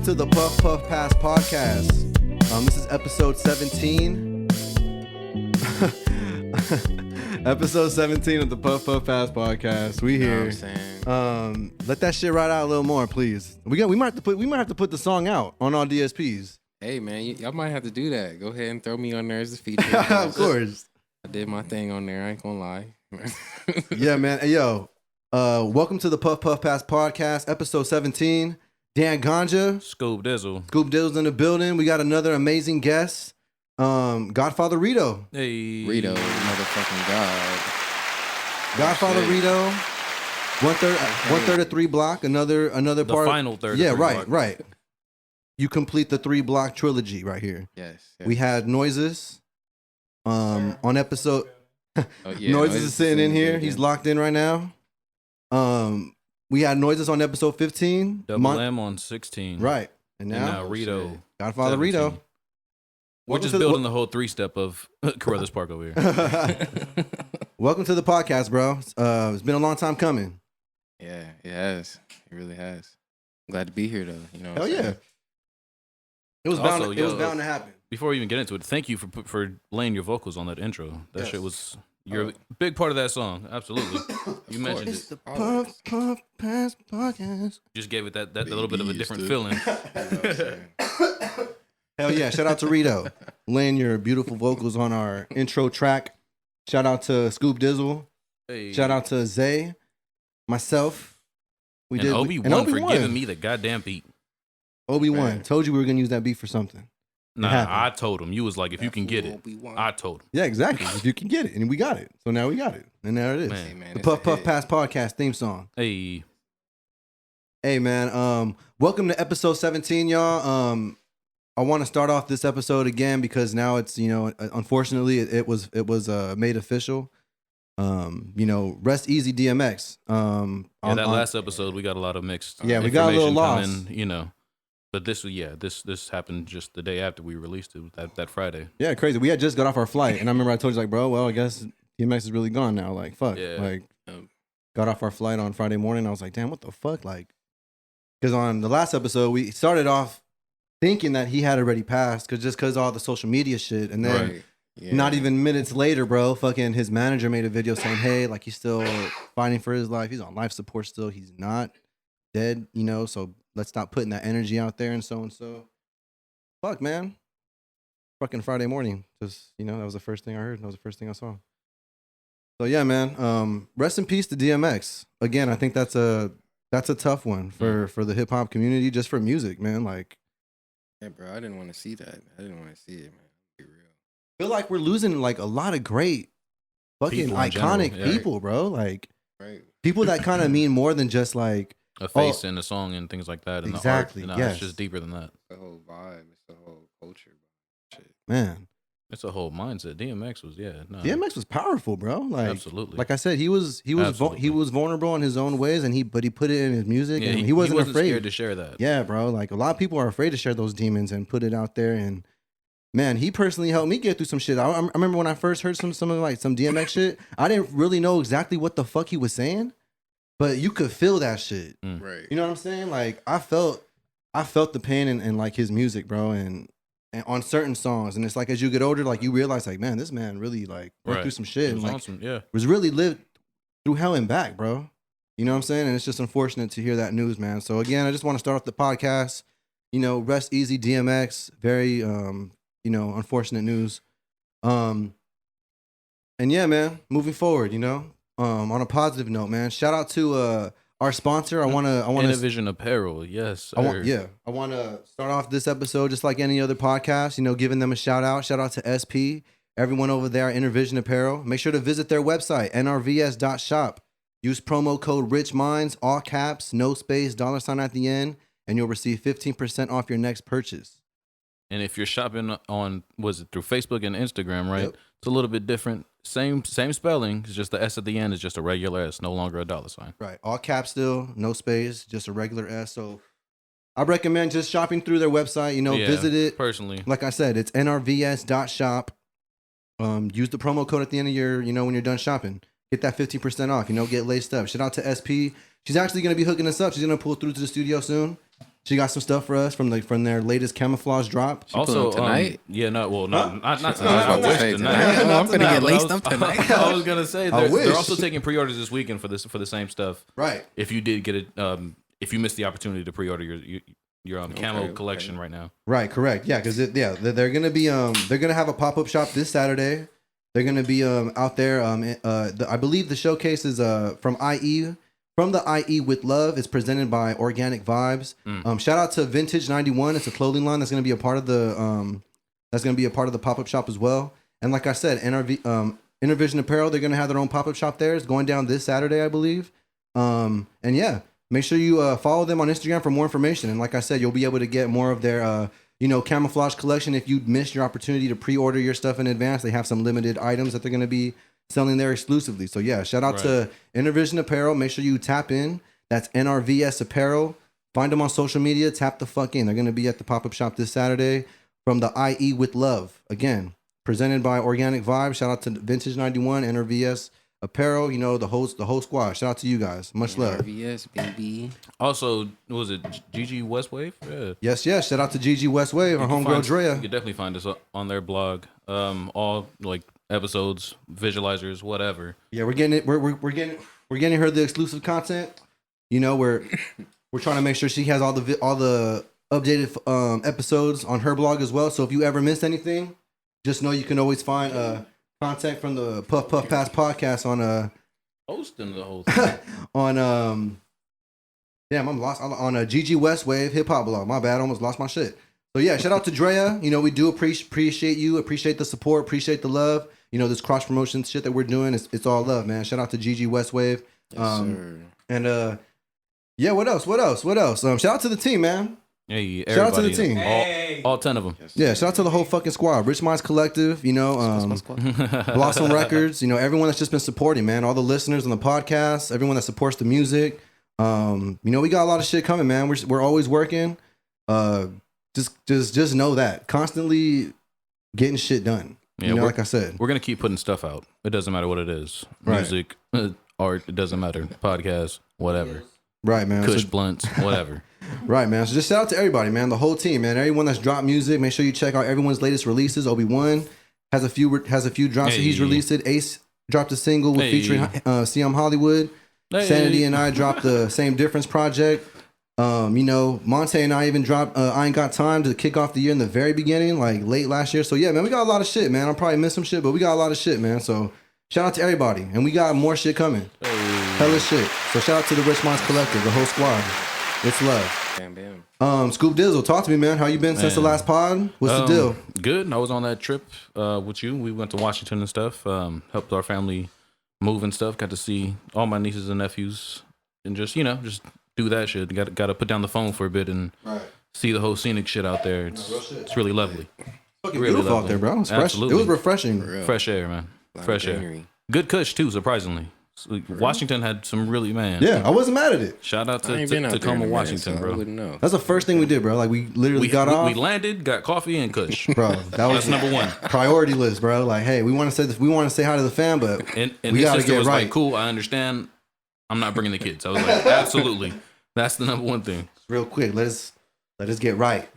welcome to the Puff Puff Pass podcast. This is episode 17. Episode 17 of the Puff Puff Pass podcast. We here. You know what I'm saying? Let that shit ride out a little more, please. We might have to put the song out on all DSPs. Hey man, y'all might have to do that. Go ahead and throw me on there as a feature. Of course. I did my thing on there. I ain't gonna lie. Yeah, man. Hey, yo, welcome to the Puff Puff Pass podcast, episode 17. DAN-GANJA, Scoobdizzle's in the building. We got another amazing guest, Godfather Rito. Hey, Rito, motherfucking god. Godfather Rito, one third of 3 block. Another the part. final third. Yeah, of 3 right, block. right. You complete the 3 block trilogy right here. Yes. We had Noises, on episode. Oh, yeah, Noises is sitting in here. again. He's locked in right now. We had Noises on episode 15. Double M on 16. Right. And And now, now Rito. Godfather 17. Rito. We're Welcome just to the- building the whole 3-step of Carruthers Park over here. Welcome to the podcast, bro. It's been a long time coming. Yeah, it has. It really has. I'm glad to be here though. You know. What Hell I'm yeah. saying? It was Also, bound. It was bound to happen. Before we even get into it, thank you for laying your vocals on that intro. That Yes. shit was you're a big part of that song. Absolutely. You mentioned It's it. the Puff Puff Pass podcast. Just gave it that little bit of a different feeling. You know what I'm saying? Hell yeah! Shout out to Rito, laying your beautiful vocals on our intro track. Shout out to Scoobdizzle. Hey. Shout out to Zay, myself. and Obi-Wan for giving me the goddamn beat. Obi-Wan. Man. Told you we were gonna use that beat for something. Nah, happened. I told him. You was like, if you can get it. Obi-Wan. I told him. Yeah, exactly. If you can get it, and we got it. So now we got it, and there it is. Man. Hey, man, The it's Puff a Puff hit. Pass podcast theme song. Hey. Hey man, welcome to episode 17, y'all. I want to start off this episode again because now it's, unfortunately it was made official. Rest easy DMX. That last episode we got a lot of mixed. Yeah, we got a little information lost. coming, But this happened just the day after we released it, that Friday. Yeah, crazy. We had just got off our flight, and I remember I told you like, bro, well, I guess DMX is really gone now. Like, fuck. Yeah. Like, got off our flight on Friday morning. I was like, damn, what the fuck? Like, because on the last episode we started off thinking that he had already passed, because all the social media shit, and then. Right. Yeah. Not even minutes later, bro, fucking his manager made a video saying, hey, like he's still fighting for his life. He's on life support still. He's not dead, so let's stop putting that energy out there and so. Fuck, man. Fucking Friday morning. Just, that was the first thing I heard. That was the first thing I saw. So yeah, man. Rest in peace to DMX. Again, I think that's a tough one for the hip hop community, just for music, man. Like, Yeah, bro. I didn't want to see that. I didn't want to see it, man. Be real. I feel like we're losing like a lot of great fucking People in iconic general, yeah. people, bro. Like Right. people that kind of mean more than just like, A face in a song and things like that. And Exactly, the art. yes. It's just deeper than that. The whole vibe. It's the whole culture, bro. Shit. man, It's a whole mindset. DMX was DMX was powerful, bro. Like, absolutely. like I said, he was Absolutely. he was vulnerable in his own ways, and he put it in his music, Yeah, and he wasn't afraid scared to share that. Yeah, bro. Like a lot of people are afraid to share those demons and put it out there. And man, he personally helped me get through some shit. I remember when I first heard some DMX shit, I didn't really know exactly what the fuck he was saying, but you could feel that shit. Right. You know what I'm saying? Like I felt the pain in like his music, bro, and on certain songs. And it's like as you get older, like you realize, like, man, this man really like went Right. through some shit It and was like awesome. Yeah. was really lived through hell and back, bro. You know what I'm saying? And it's just unfortunate to hear that news, man. So again, I just want to start off the podcast. Rest easy DMX. Very unfortunate news. And yeah, man, moving forward, on a positive note, man. Shout out to our sponsor. I want to Innovision Apparel. Yes. I sir. want to start off this episode just like any other podcast, giving them a shout out. Shout out to SP, everyone over there at Intervision Apparel. Make sure to visit their website, nrvs.shop. Use promo code RichMinds, all caps, no space, $ at the end, and you'll receive 15% off your next purchase. And if you're shopping on, through Facebook and Instagram, right? Yep. It's a little bit different. Same spelling. It's just the S at the end is just a regular S, no longer a $. Right. All caps still, no space, just a regular S. So I recommend just shopping through their website, Yeah, visit it. personally. Like I said, it's nrvs.shop. Use the promo code at the end of your, when you're done shopping. Get that 15% off, get laced up. Shout out to SP. She's actually going to be hooking us up. She's going to pull through to the studio soon. She got some stuff for us from their latest camouflage drop. Also tonight. Not tonight. I was about I to wish say tonight. tonight. I'm gonna get But laced up tonight. I was gonna say I wish. they're also taking pre-orders this weekend for the same stuff. Right. If you did get it, if you missed the opportunity to pre-order your camo collection right now. Right. Correct. Yeah. Because they're gonna be they're gonna have a pop-up shop this Saturday. They're gonna be out there. I believe the showcase is from IE. From the IE with Love. It's presented by Organic Vibes. Shout out to Vintage 91. It's a clothing line that's gonna be a part of the pop-up shop as well. And like I said, Intervision Apparel, they're gonna have their own pop-up shop there. It's going down this Saturday, I believe. And yeah, make sure you follow them on Instagram for more information. And like I said, you'll be able to get more of their camouflage collection. If you missed your opportunity to pre-order your stuff in advance, they have some limited items that they're gonna be selling there exclusively. So yeah, shout out to Intervision Apparel. Make sure you tap in. That's NRVS Apparel. Find them on social media. Tap the fuck in. They're gonna be at the pop-up shop this Saturday from the IE with Love. Again, presented by Organic Vibes. Shout out to Vintage 91, NRVS Apparel. The whole squad. Shout out to you guys. Much love. NRVS, baby. Also, was it GG Westwave? Yeah. Yes. Shout out to GG Westwave, our homegirl Drea. You can definitely find us on their blog. All like episodes, visualizers, whatever. Yeah, we're getting it. We're getting her the exclusive content. We're trying to make sure she has all the updated episodes on her blog as well. So if you ever missed anything, just know you can always find content from the Puff Pass podcast on hosting the whole thing. on I'm lost on a GG Westwave hip hop blog. My bad, almost lost my shit. So yeah, shout out to Drea. We do appreciate you, appreciate the support, appreciate the love. This cross promotion shit that we're doing, it's all love, man. Shout out to GG Westwave. Yes, sir. And yeah, what else? Shout out to the team, man. Hey, shout out to the team. All 10 of them. Yes, yeah, shout out to the whole fucking squad. Rich Minds Collective, Blossom Records, everyone that's just been supporting, man. All the listeners on the podcast, everyone that supports the music. We got a lot of shit coming, man. We're always working. Just know that. Constantly getting shit done. Yeah, like I said. We're gonna keep putting stuff out. It doesn't matter what it is. Right. Music, art, it doesn't matter. Podcast, whatever. Right, man. Kush blunts, whatever. Right, man. So just shout out to everybody, man. The whole team, man. Everyone that's dropped music. Make sure you check out everyone's latest releases. Obi-Wan has a few drops that he's released. Ace dropped a single with featuring CM Hollywood. Sanity and I dropped the Same Difference project. Monte and I even dropped I Ain't Got Time to kick off the year in the very beginning, like late last year. So yeah, man, we got a lot of shit, man. I'll probably miss some shit, but we got a lot of shit, man. So shout out to everybody. And we got more shit coming. Hella shit. So shout out to the Rich Minds Collective, the whole squad. It's love. Bam, bam. Scoobdizzle, talk to me, man. How you been since the last pod? What's the deal? Good. I was on that trip with you. We went to Washington and stuff. Helped our family move and stuff. Got to see all my nieces and nephews and just do that shit. Got to put down the phone for a bit and see the whole scenic shit out there. It's really lovely. Fucking really beautiful out there, bro. It's fresh. Absolutely. It was refreshing. Fresh air, man. Fresh air. Good kush too, surprisingly. Washington had some really, man. Yeah, I wasn't mad at it. Shout out to Tacoma, Washington, bro. I wouldn't know. That's the first thing we did, bro. Like we literally got off. We landed, got coffee and kush, bro. That's number one. Priority list, bro. Like, hey, we want to say hi to the fam, but and we gotta get was right. Like, cool, I understand. I'm not bringing the kids. I was like, absolutely. That's the number one thing. Real quick, let us get right.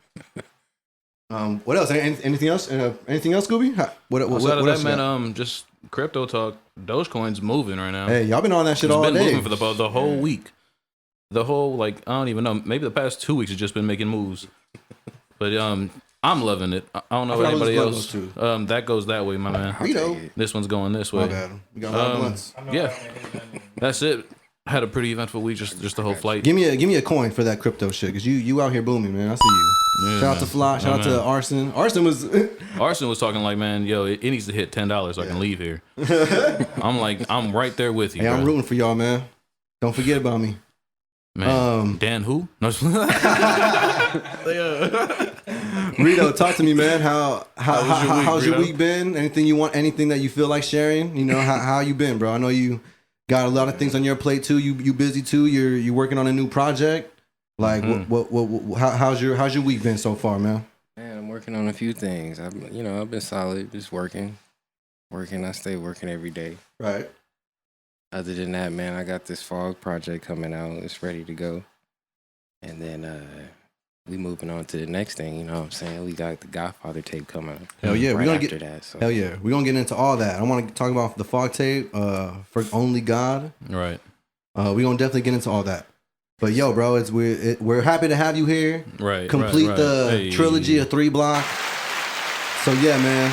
What else? Anything else? Anything else, Scooby? What else, man? Just crypto talk. Dogecoin's moving right now. Hey, y'all been on that shit all day. It's been moving for the whole week. The whole I don't even know. Maybe the past 2 weeks it's just been making moves. But I'm loving it. I don't know about anybody else. That goes that way, my man. This one's going this way. My bad. We got a lot of blunts. Yeah, that's it. Had a pretty eventful week, just the whole flight. Give me a coin for that crypto shit, because you out here booming, man. I see you. Yeah, shout out to Fly. Shout out to Arson. Arson was talking like, man, yo, it needs to hit $10 so I can leave here. I'm like, I'm right there with you. Hey, bro. I'm rooting for y'all, man. Don't forget about me. Man, Dan who? No. Rito, talk to me, man. How's your week been? Anything you want? Anything that you feel like sharing? How you been, bro? I know you got a lot of things on your plate too. You busy too. You're working on a new project. Like how's your week been so far, man? Man, I'm working on a few things. I've been solid, just working. I stay working every day. Right. Other than that, man, I got this fog project coming out. It's ready to go. And then we moving on to the next thing. You know what I'm saying? We got the Godfather tape coming. Hell yeah, right we're gonna after get that. So. Hell yeah, we're gonna get into all that. I want to talk about the fog tape, for Only God. Right. We're gonna definitely get into all that. But yo, bro, we're happy to have you here. Right. Complete right. the trilogy of 3 Block. So yeah, man,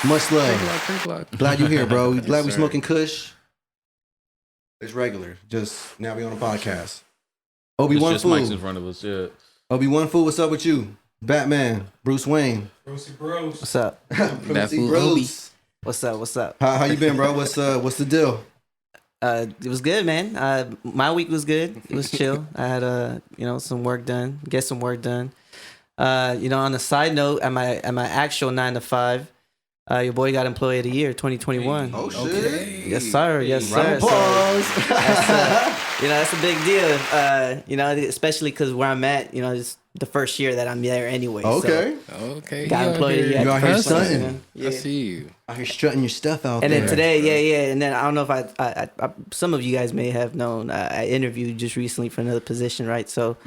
much love. 3 block. Glad you're here, bro. Yes, Glad we sir. smoking Kush. It's regular. Just now we on a podcast. It's Obi-Wan just mics in Fool. front of us. Yeah. Obi-Wan Fool, what's up with you? Batman, Bruce Wayne. What's up? Brucey fool Bruce. What's up? What's up? How you been, bro? What's the deal? It was good, man. My week was good. It was chill. I had some work done. Get some work done. On a side note, at my actual 9 to 5, your boy got Employee of the Year 2021. Oh shit! Okay. Yes, sir. Yes, Round sir. of applause. That's a big deal. Especially because where I'm at, it's the first year that I'm there anyway. Okay. Okay. Got Employee of the Year. You out here first one, stunting. man. I see you. Out here strutting your stuff out And there. then today, yeah. And then I don't know if I some of you guys may have known, I interviewed just recently for another position, right? So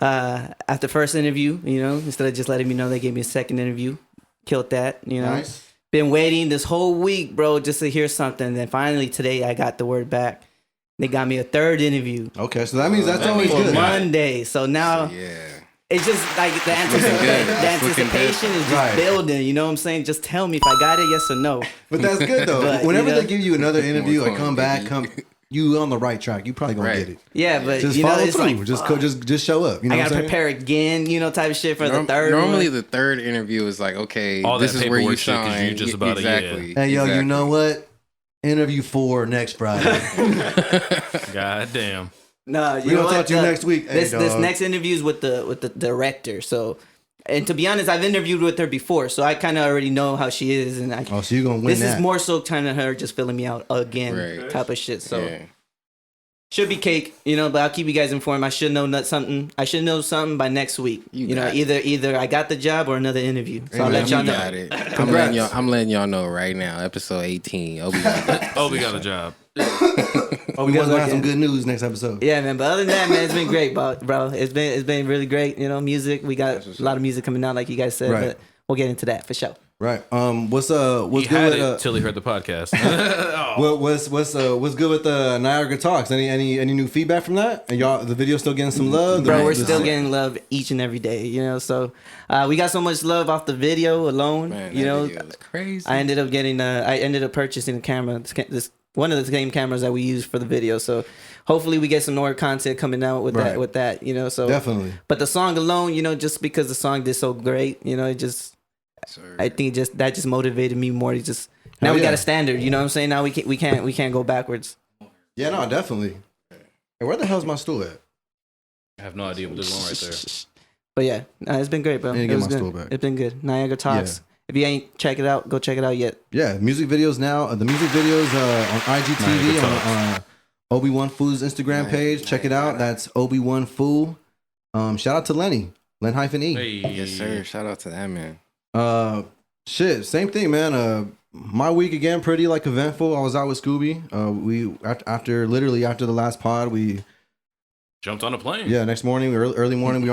after first interview, instead of just letting me know, they gave me a second interview. Killed that, Nice. Been waiting this whole week, bro, just to hear something. And then finally today I got the word back. They got me a third interview Okay, so that means that's That always means good. Monday. So now Yeah. it's just like the looking good. the It's looking good. anticipation is just Right. building. You know what I'm saying? Just tell me if I got it, yes or no. But that's good though. But, Whenever you know- they give you another interview, More like come fun, back, baby. you on the right track. You probably gonna Right. get it. Yeah, but Just follow it's through. like Just fuck. just show up. You know I what gotta I'm saying? prepare again, type of shit for the third Normally, one. the third interview is like, okay, All this that is where you paperwork shit, 'cause you sign. just about to- yeah. exactly. Hey yo, you exactly. know what? Interview 4 next Friday. God damn. No, you We know gonna talk what? to you next week. Hey, This dog. next interview is with the director. So, and to be honest, I've interviewed with her before, so I kind of already know how she is, and Oh, so you gonna win this that? is more so kind of her just filling me out again, Right. type of shit. So Yeah. should be cake, but I'll keep you guys informed. I should know something. I should know something by next week. You got it. Either I got the job or another interview. So Hey, I'll man, let y'all You know. got it. Congrats. I'm letting y'all know right now. Episode 18. Oh, we got a job. Oh, we guys gonna have working. some good news next episode. Yeah, man. But other than that, man, it's been great, bro. It's been really great. Music. We got That's what's a lot of music coming out, like you guys said. Right. But we'll get into that for sure. Right. What's He good had with it till he heard the podcast. what's good with Niagara Talks? Any new feedback from that? And y'all, the video still getting some love? Bro, The- we're the- still getting love each and every day, So we got so much love off the video alone. Man, that video was crazy. I ended up purchasing a camera. This one of the same cameras that we use for the video. So hopefully we get some more content coming out with Right. that. So Definitely. But the song alone, just because the song did so great, it just Sir. I think that just motivated me more to just now Hell we got yeah. a standard. You know what I'm saying? Now we can't go backwards. Yeah, no, definitely. Hey, where the hell's my stool at? I have no idea what there's one right there. But yeah, it's been great, bro. I need to It get was my good. stool back. It's been good. Niagara Talks. If you ain't check it out, go check it out yet. Yeah, music videos now. The music videos on IGTV Niagara on Obi-Wan Foo's Instagram page. Check it out. That's Obi-Wan Foo. Shout out to Lenny. Len-E. Hey. Yes, sir. Shout out to that man. Shit, same thing, man. My week again, pretty like eventful. I was out with Scooby. We after the last pod, we Jumped on a plane. next morning, early morning, we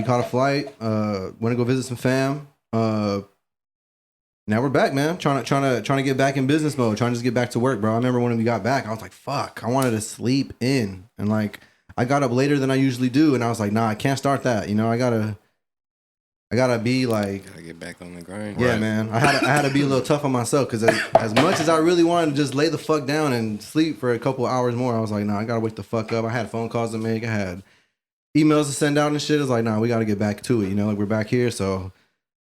caught a flight. Went to go visit some fam. Now we're back, man. Trying to get back in business mode. Trying to just get back to work, bro. I remember when we got back, I was like, fuck, I wanted to sleep in, and like I got up later than I usually do, and I was like, nah, I can't start that. I gotta be like. Gotta get back on the grind. Yeah, Right. man. I had to be a little tough on myself because as much as I really wanted to just lay the fuck down and sleep for a couple hours more, I was like, nah, I gotta wake the fuck up. I had phone calls to make. I had emails to send out and shit. It's like, nah, we gotta get back to it. Like we're back here, so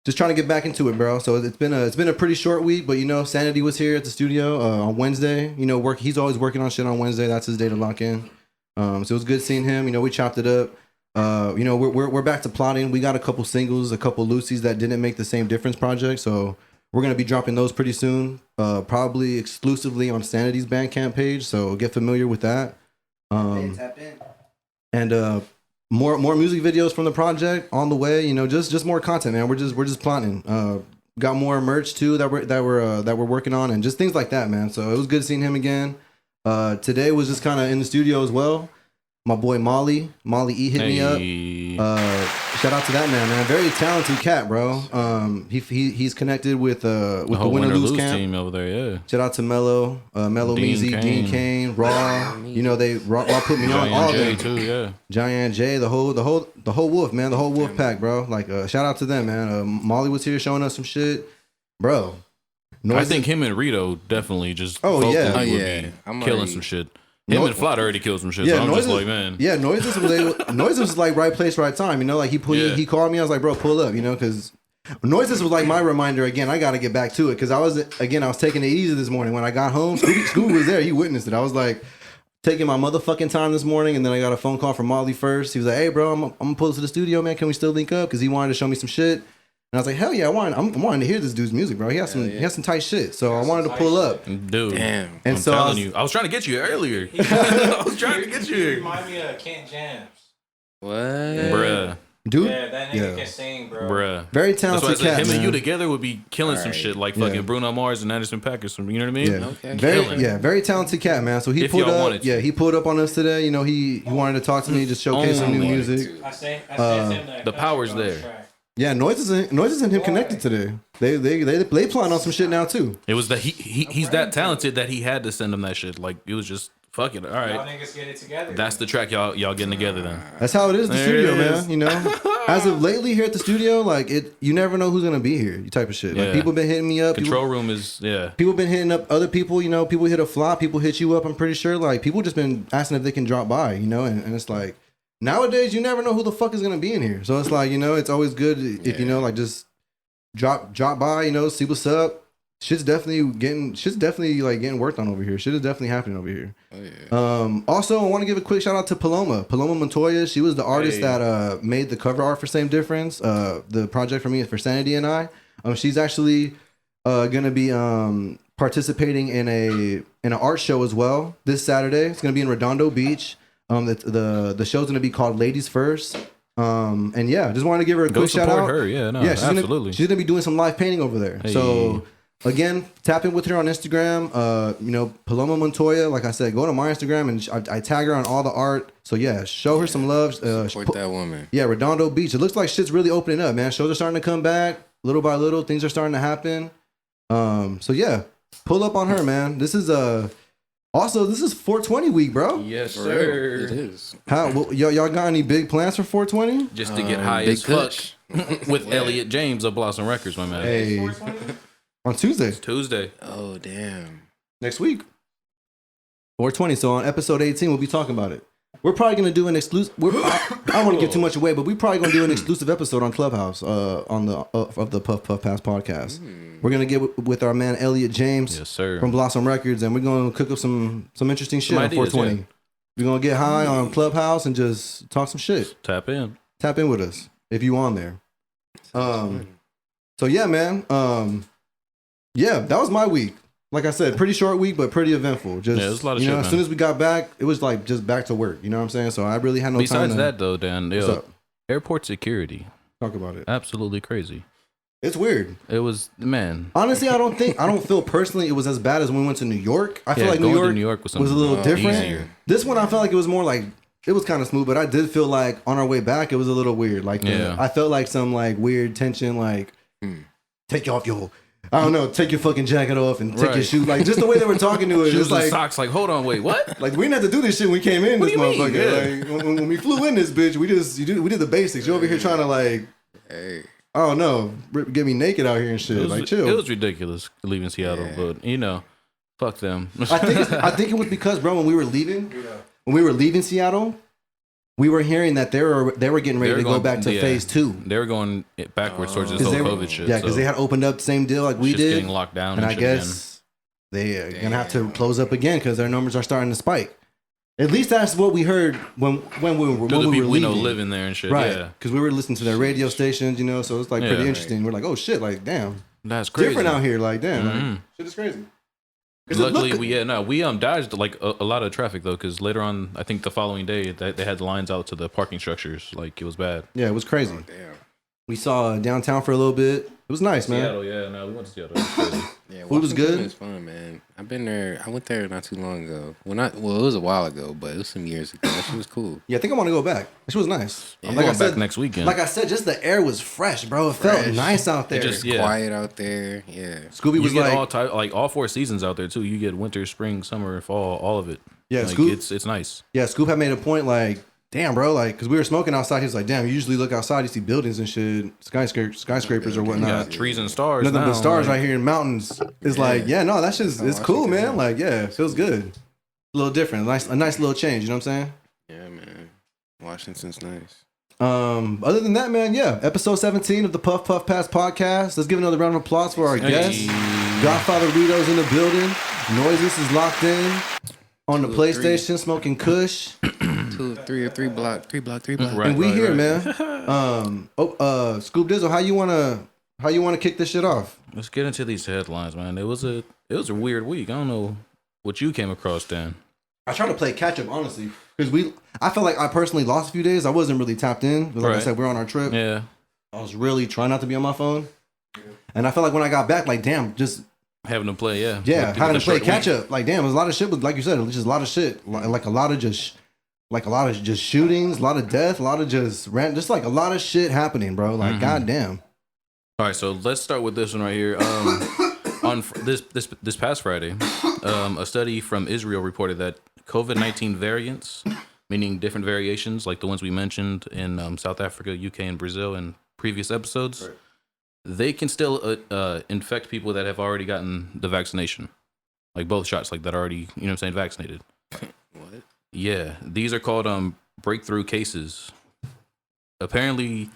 just trying to get back into it, bro. So it's been a pretty short week, but Sanity was here at the studio on Wednesday. He's always working on shit on Wednesday. That's his day to lock in. So it was good seeing him. We chopped it up. We're back to plotting. We got a couple singles, a couple Lucy's that didn't make the same difference project. So we're gonna be dropping those pretty soon. Probably exclusively on Sanity's Bandcamp page. So get familiar with that. And more music videos from the project on the way. Just more content, man. We're just plotting. Got more merch too that we're working on, and just things like that, man. So it was good seeing him again. Today was just kind of in the studio as well. My boy Molly E hit me up. Shout out to that man. Very talented cat, bro. He's connected with the Win or Lose camp team over there. Yeah. Shout out to Mello Meezy, Dean Kane, Raw. You know Raw put me on all J them too. Yeah. Giant J, the whole wolf, man, the whole wolf pack, bro. Like shout out to them, man. Molly was here showing us some shit, bro. I think him and Rito definitely just would be killing some shit. Him and Flat already killed some shit. Yeah, so I'm Noises, just like, man. Yeah, Noises was like right place, right time. You know, like he called me. I was like, bro, pull up. You know, because Noises was like my reminder again. I got to get back to it because I was taking it easy this morning when I got home. Scoob was there. He witnessed it. I was like taking my motherfucking time this morning, and then I got a phone call from Molly first. He was like, hey, bro, I'm gonna pull to the studio, man. Can we still link up? Because he wanted to show me some shit. And I was like, hell yeah, I'm wanting to hear this dude's music, bro. He has some tight shit. So I wanted to pull up. Dude. Damn. And I'm telling you. I was trying to get you earlier. I was trying to get you here. Remind me of Kent Jams. What? Bruh. Dude. Yeah, that nigga can sing, bro. Bruh. Very talented That's why I said cat, him and you man. together would be killing some shit like fucking Bruno Mars and Anderson .Paak or some, you know what I mean? Yeah. Okay. Very talented cat, man. So he If pulled y'all up. wanted to. Yeah, he pulled up on us today. You know, he wanted to talk to me, just showcase some new music. I sent him The power's there. Yeah, Noises and him connected today. They plan on some shit now too. It was that he's that talented that he had to send him that shit. Like it was just fuck it. All Y'all right. niggas get it together. That's the track y'all getting together then. That's how it is at the There studio, it is. man. You know, as of lately here at the studio, like you never know who's gonna be here. You type of shit. Like Yeah. people been hitting me up. Control room is People been hitting up other people. You know, people hit a flop. People hit you up. I'm pretty sure. Like people just been asking if they can drop by. You know, and it's like nowadays you never know who the fuck is gonna be in here. So it's like it's always good if you know like just drop by. You know, see what's up. Shit's definitely like getting worked on over here. Shit is definitely happening over here. Oh, yeah. Also, I want to give a quick shout out to Paloma Montoya. She was the artist that made the cover art for Same Difference. The project for me is for Sanity and I. She's actually gonna be participating in an art show as well this Saturday. It's gonna be in Redondo Beach. The show's gonna be called Ladies First. And yeah, just wanted to give her a quick shout out. Her, yeah, no, she's absolutely. She's gonna be doing some live painting over there. Hey. So again, tap in with her on Instagram. Paloma Montoya. Like I said, go to my Instagram and I tag her on all the art. So yeah, show her some love. Support that woman. Yeah, Redondo Beach. It looks like shit's really opening up, man. Shows are starting to come back little by little. Things are starting to happen. So yeah, pull up on her, man. This is also this is 420 week, bro. Yes, For sir. real. It is. Y'all got any big plans for 420? Just to get high Big as fuck Kush. with Elliot James of Blossom Records, my man. Hey, on Tuesday. It's Tuesday. Oh, damn. Next week. 420. So on episode 18, we'll be talking about it. We're probably gonna do an exclusive. I don't want to give too much away, but we're probably gonna do an exclusive episode on Clubhouse, on the of the Puff Pass podcast. We're gonna get with our man Elliot James, Yes, sir. from Blossom Records, and we're gonna cook up some interesting shit Some on ideas, 420. yeah. We're gonna get high on Clubhouse and just talk some shit. Tap in. Tap in with us if you on there. So yeah, man. Yeah, that was my week. Like I said, pretty short week, but pretty eventful. Just Yeah, it was a lot of you know, shit, as man. soon as we got back, it was like just back to work. You know what I'm saying? So I really had no time Besides to that, though, Dan, What's up? airport security, talk about it. absolutely crazy. It's weird. It was, man. Honestly, I don't feel personally it was as bad as when we went to New York. I feel like going New to New York was, was a little different. easier. This one I felt like it was more like it was kind of smooth, but I did feel like on our way back it was a little weird. Like I felt like some like weird tension, like take off your, I don't know, take your fucking jacket off and take your Right. shoes. Like just the way they were talking to it, Shoes it's and like socks. Like, hold on, wait, what? like we didn't have to do this shit when we came in. What This do you mean? motherfucker. Yeah. Like when we flew in this bitch, we did the basics. You over here trying to like, Hey. I don't know, get me naked out here and shit. Like chill. It was ridiculous leaving Seattle, but you know, fuck them. I think it was because, bro, when we were leaving Seattle, we were hearing that they were getting ready to go back to phase 2. They were going backwards towards this whole COVID shit. Yeah, because they had opened up the same deal like we shit's did, getting locked down, and I shit guess they're gonna have to close up again because their numbers are starting to spike. At least that's what we heard when we were to the leaving. people we know living there and shit. Right, Yeah, because we were listening to their radio stations, you know, so it's like pretty Yeah. interesting. We're like, oh shit, like damn, that's crazy. different out here, like damn, Mhm. like, shit is crazy. Luckily, we dodged like a lot of traffic though, because later on, I think the following day, they had lines out to the parking structures. Like it was bad. Yeah, it was crazy. Oh, damn. We saw downtown for a little bit. It was nice, man. Seattle, yeah, no, we went to Seattle. It was crazy. Yeah, Food was Washington good? is fun, man. I've been there. I went there not too long ago. Well, it was a while ago, but it was some years ago. That shit was cool. Yeah, I think I want to go back. That shit was nice. I'm like going I said, back next weekend. Like I said, just the air was fresh, bro. It felt nice out there. just- Yeah. Quiet out there. Yeah. Scooby you was get like, all 4 seasons out there too. You get winter, spring, summer, fall, all of it. Yeah, like, Scoob- it's nice. yeah, Scoob had made a point like, damn, bro, like, because we were smoking outside. He was like, damn, you usually look outside, you see buildings and shit, skyscrapers or You whatnot. got trees and stars. Nothing now, but stars like, right here in mountains. It's like, yeah, no, that's just, it's cool, man. Like, yeah, it feels good. A little different. A nice little change, you know what I'm saying? Yeah, man. Washington's nice. Other than that, man, yeah, episode 17 of the Puff Puff Pass podcast. Let's give another round of applause for our guest. Godfather Rito's in the building. Noises is locked in on the PlayStation, smoking Kush. 2, 3 or 3 block. Right, And we right, here, right. man. Scoobdizzle, how you wanna kick this shit off? Let's get into these headlines, man. It was a weird week. I don't know what you came across, Dan. I try to play catch up, honestly, because I felt like I personally lost a few days. I wasn't really tapped in. But like I Right. said, we're on our trip. Yeah, I was really trying not to be on my phone. And I felt like when I got back, like, damn, just having to play. Yeah, having to play short catch week. up. Like, damn, it was a lot of shit. But like you said, it was just a lot of shit. Like a lot of just shootings, a lot of death, a lot of just like a lot of shit happening, bro. Like, goddamn. All right, so let's start with this one right here. On this past Friday, a study from Israel reported that COVID-19 variants, meaning different variations like the ones we mentioned in South Africa, UK, and Brazil in previous episodes, they can still infect people that have already gotten the vaccination, like both shots, like that already, you know what I'm saying, vaccinated. What? Yeah, these are called breakthrough cases. Apparently,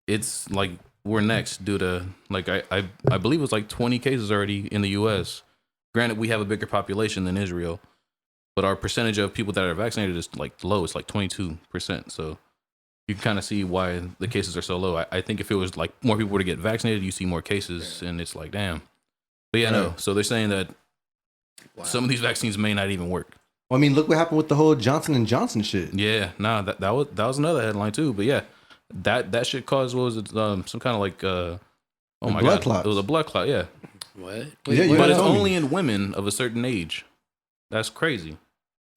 it's like we're next due to like I believe it was like 20 cases already in the U.S. Granted, we have a bigger population than Israel, but our percentage of people that are vaccinated is like low. It's like 22%. So you can kind of see why the cases are so low. I think if it was like more people were to get vaccinated, you see more cases, and it's like damn. But yeah, no. So they're saying that some of these vaccines may not even work. I mean, look what happened with the whole Johnson & Johnson shit. Yeah, nah, that was another headline too. But yeah, that shit caused, what was it? Some kind of like oh my blood god, clots. it was a blood clot. Yeah, What? Yeah, you but gotta it's tell me. only in women of a certain age. That's crazy.